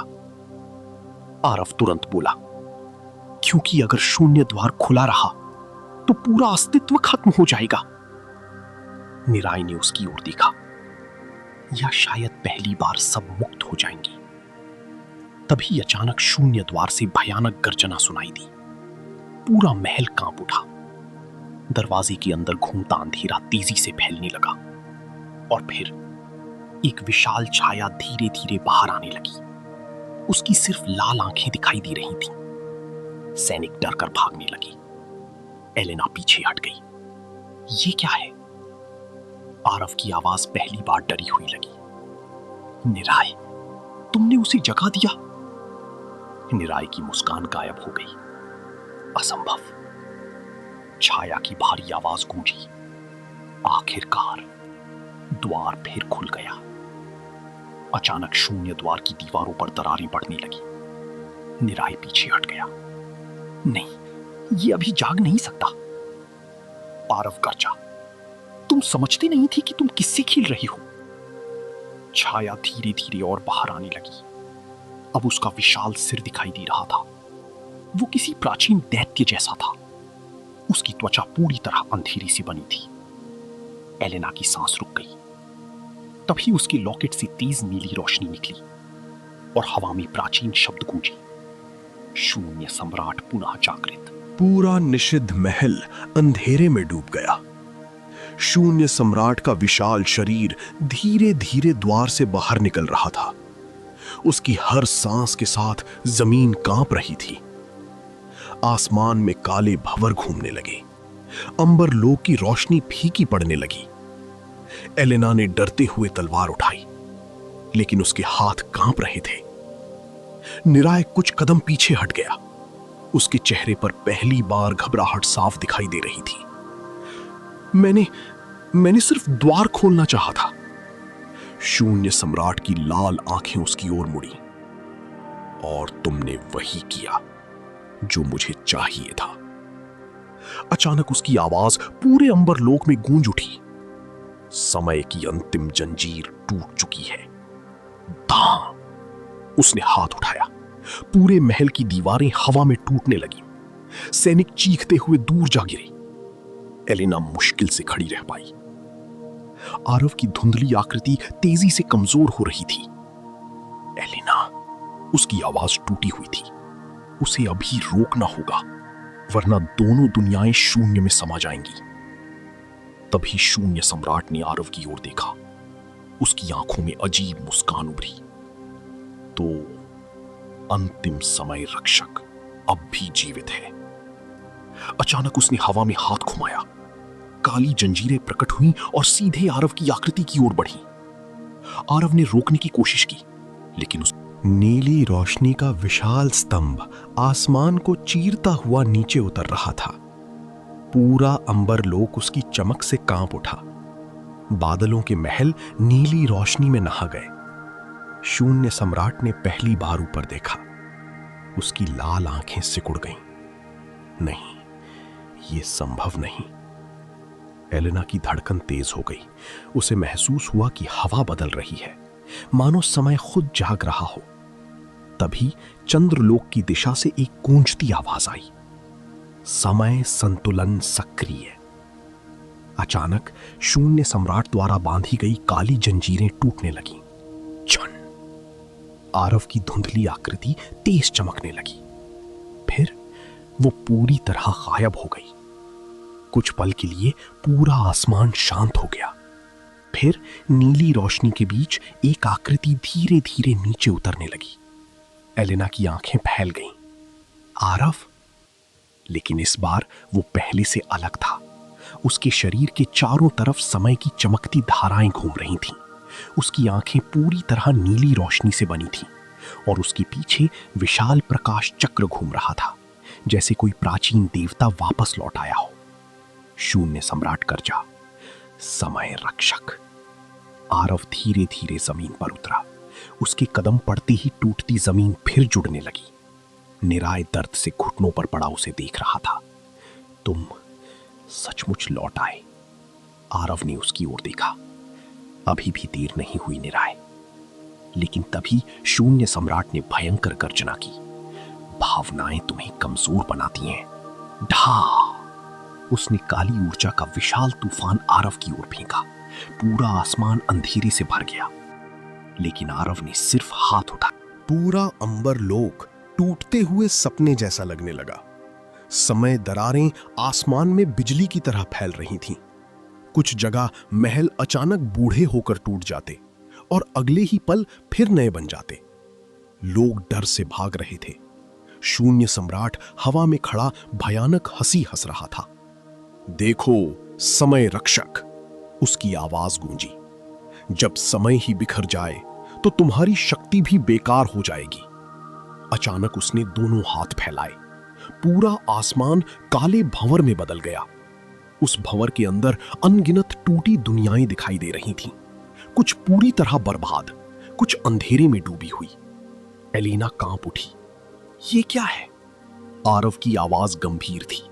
आरव तुरंत बोला, क्योंकि अगर शून्य द्वार खुला रहा तो पूरा अस्तित्व खत्म हो जाएगा। निराय ने उसकी ओर देखा। या शायद पहली बार सब मुक्त हो जाएंगे। तभी अचानक शून्य द्वार से भयानक गर्जना सुनाई दी। पूरा महल कांप उठा। दरवाजे के अंदर घूमता अंधेरा तेजी से फैलने लगा और फिर एक विशाल छाया धीरे धीरे बाहर आने लगी। उसकी सिर्फ लाल आंखें दिखाई दे रही थीं। सैनिक डरकर भागने लगे। एलेना पीछे हट गई। ये क्या है? आरव की आवाज पहली बार डरी हुई लगी। निराय, तुमने उसे जगा दिया। निराय की मुस्कान गायब हो गई। असंभव। छाया की भारी आवाज गूंजी। आखिरकार द्वार फिर खुल गया। अचानक शून्य द्वार की दीवारों पर दरारें पड़ने लगी। निराय पीछे हट गया। नहीं, ये अभी जाग नहीं सकता। आरव गर्जा, तुम समझती नहीं थी कि तुम किससे खेल रही हो? छाया धीरे धीरे और बाहर आने लगी। अब उसका विशाल सिर दिखाई दे रहा था। वो किसी प्राचीन दैत्य जैसा था। उसकी त्वचा पूरी तरह अंधेरी से बनी थी। एलेना की सांस रुक गई। तभी उसके लॉकेट से तेज नीली रोशनी निकली और हवा में प्राचीन शब्द गूंजे। शून्य सम्राट पुनः जागृत। पूरा निषिद्ध महल अंधेरे में डूब गया। शून्य सम्राट का विशाल शरीर धीरे धीरे द्वार से बाहर निकल रहा था। उसकी हर सांस के साथ जमीन कांप रही थी। आसमान में काले भंवर घूमने लगे। अंबर लोक की रोशनी फीकी पड़ने लगी। एलेना ने डरते हुए तलवार उठाई, लेकिन उसके हाथ कांप रहे थे। निराय कुछ कदम पीछे हट गया। उसके चेहरे पर पहली बार घबराहट साफ दिखाई दे रही थी। मैंने सिर्फ द्वार खोलना चाहा था। शून्य सम्राट की लाल आंखें उसकी ओर मुड़ी। और तुमने वही किया जो मुझे चाहिए था। अचानक उसकी आवाज पूरे अंबरलोक में गूंज उठी। समय की अंतिम जंजीर टूट चुकी है। दां! उसने हाथ उठाया। पूरे महल की दीवारें हवा में टूटने लगी। सैनिक चीखते हुए दूर जा गिरे। एलिना मुश्किल से खड़ी रह पाई। आरव की धुंधली आकृति तेजी से कमजोर हो रही थी। एलिना, उसकी आवाज टूटी हुई थी। उसे अभी रोकना होगा, वरना दोनों दुनियाएं शून्य में समा जाएंगी। तभी शून्य सम्राट ने आरव की ओर देखा। उसकी आंखों में अजीब मुस्कान उभरी। तो अंतिम समय रक्षक अब भी जीवित है। अचानक उसने हवा में हाथ घुमाया। काली जंजीरें प्रकट हुईं और सीधे आरव की आकृति की ओर बढ़ी। आरव ने रोकने की कोशिश की, लेकिन उस नीली रोशनी का विशाल स्तंभ आसमान को चीरता हुआ नीचे उतर रहा था। पूरा अंबरलोक उसकी चमक से कांप उठा। बादलों के महल नीली रोशनी में नहा गए। शून्य सम्राट ने पहली बार ऊपर देखा। उसकी लाल आंखें सिकुड़ गईं। नहीं, यह संभव नहीं। एलेना की धड़कन तेज हो गई। उसे महसूस हुआ कि हवा बदल रही है, मानो समय खुद जाग रहा हो। तभी चंद्रलोक की दिशा से एक गूंजती आवाज आई, समय संतुलन सक्रिय। अचानक शून्य सम्राट द्वारा बांधी गई काली जंजीरें टूटने लगीं। क्षण, आरव की धुंधली आकृति तेज चमकने लगी। फिर वो पूरी तरह गायब हो गई। कुछ पल के लिए पूरा आसमान शांत हो गया। फिर नीली रोशनी के बीच एक आकृति धीरे धीरे नीचे उतरने लगी। एलेना की आंखें फैल गईं। आरव? लेकिन इस बार वो पहले से अलग था। उसके शरीर के चारों तरफ समय की चमकती धाराएं घूम रही थीं। उसकी आंखें पूरी तरह नीली रोशनी से बनी थीं और उसके पीछे विशाल प्रकाश चक्र घूम रहा था, जैसे कोई प्राचीन देवता वापस लौट आया हो। शून्य सम्राट गर्जा, समय रक्षक। आरव धीरे धीरे जमीन पर उतरा। उसके कदम पड़ते ही टूटती जमीन फिर जुड़ने लगी। निराय दर्द से घुटनों पर पड़ा उसे देख रहा था। तुम सचमुच लौट आए। आरव ने उसकी ओर देखा। अभी भी देर नहीं हुई निराय। लेकिन तभी शून्य सम्राट ने भयंकर गर्जना की। भावनाएं तुम्हें कमजोर बनाती हैं। ढा! उसने काली ऊर्जा का विशाल तूफान आरव की ओर फेंका। पूरा आसमान अंधेरे से भर गया, लेकिन आरव ने सिर्फ हाथ उठाया। पूरा अंबरलोक टूटते हुए सपने जैसा लगने लगा। समय दरारें आसमान में बिजली की तरह फैल रही थीं। कुछ जगह महल अचानक बूढ़े होकर टूट जाते और अगले ही पल फिर नए बन जाते। लोग डर से भाग रहे थे। शून्य सम्राट हवा में खड़ा भयानक हंसी हंस रहा था। देखो समय रक्षक, उसकी आवाज गूंजी। जब समय ही बिखर जाए तो तुम्हारी शक्ति भी बेकार हो जाएगी। अचानक उसने दोनों हाथ फैलाए। पूरा आसमान काले भंवर में बदल गया। उस भंवर के अंदर अनगिनत टूटी दुनियाएं दिखाई दे रही थीं। कुछ पूरी तरह बर्बाद, कुछ अंधेरे में डूबी हुई। एलिना कांप उठी। ये क्या है? आरव की आवाज गंभीर थी।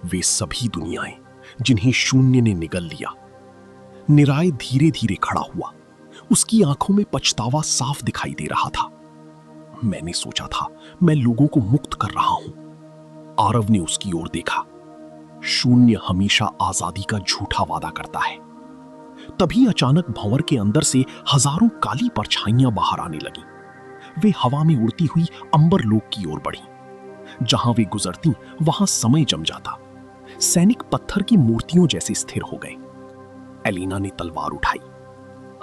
वे सभी दुनियाएं जिन्हें शून्य ने निगल लिया। निराय धीरे धीरे खड़ा हुआ। उसकी आंखों में पछतावा साफ दिखाई दे रहा था। मैंने सोचा था मैं लोगों को मुक्त कर रहा हूं। आरव ने उसकी ओर देखा। शून्य हमेशा आजादी का झूठा वादा करता है। तभी अचानक भंवर के अंदर से हजारों काली परछाइयां बाहर आने लगी। वे हवा में उड़ती हुई अंबरलोक की ओर बढ़ी। जहां वे गुजरती वहां समय जम जाता। सैनिक पत्थर की मूर्तियों जैसे स्थिर हो गए। एलिना ने तलवार उठाई।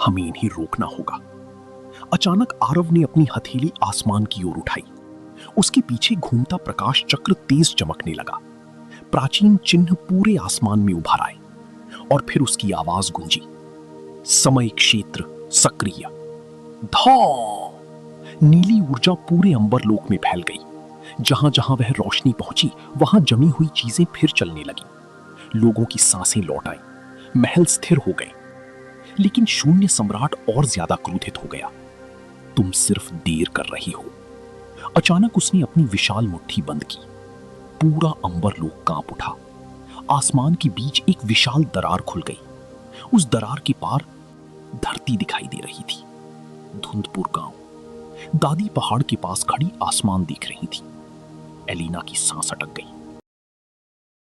हमें इन्हें रोकना होगा। अचानक आरव ने अपनी हथेली आसमान की ओर उठाई। उसके पीछे घूमता प्रकाश चक्र तेज चमकने लगा। प्राचीन चिन्ह पूरे आसमान में उभर आए और फिर उसकी आवाज गूंजी, समय क्षेत्र सक्रिय। धौ! नीली ऊर्जा पूरे अंबरलोक में फैल गई। जहां जहां वह रोशनी पहुंची वहां जमी हुई चीजें फिर चलने लगी। लोगों की सांसें लौट आई। महल स्थिर हो गए। लेकिन शून्य सम्राट और ज्यादा क्रोधित हो गया। तुम सिर्फ देर कर रही हो। अचानक उसने अपनी विशाल मुट्ठी बंद की। पूरा अंबरलोक कांप उठा। आसमान के बीच एक विशाल दरार खुल गई। उस दरार के पार धरती दिखाई दे रही थी। धुंधपुर गांव। दादी पहाड़ के पास खड़ी आसमान देख रही थी। एलिना की सांस अटक गई।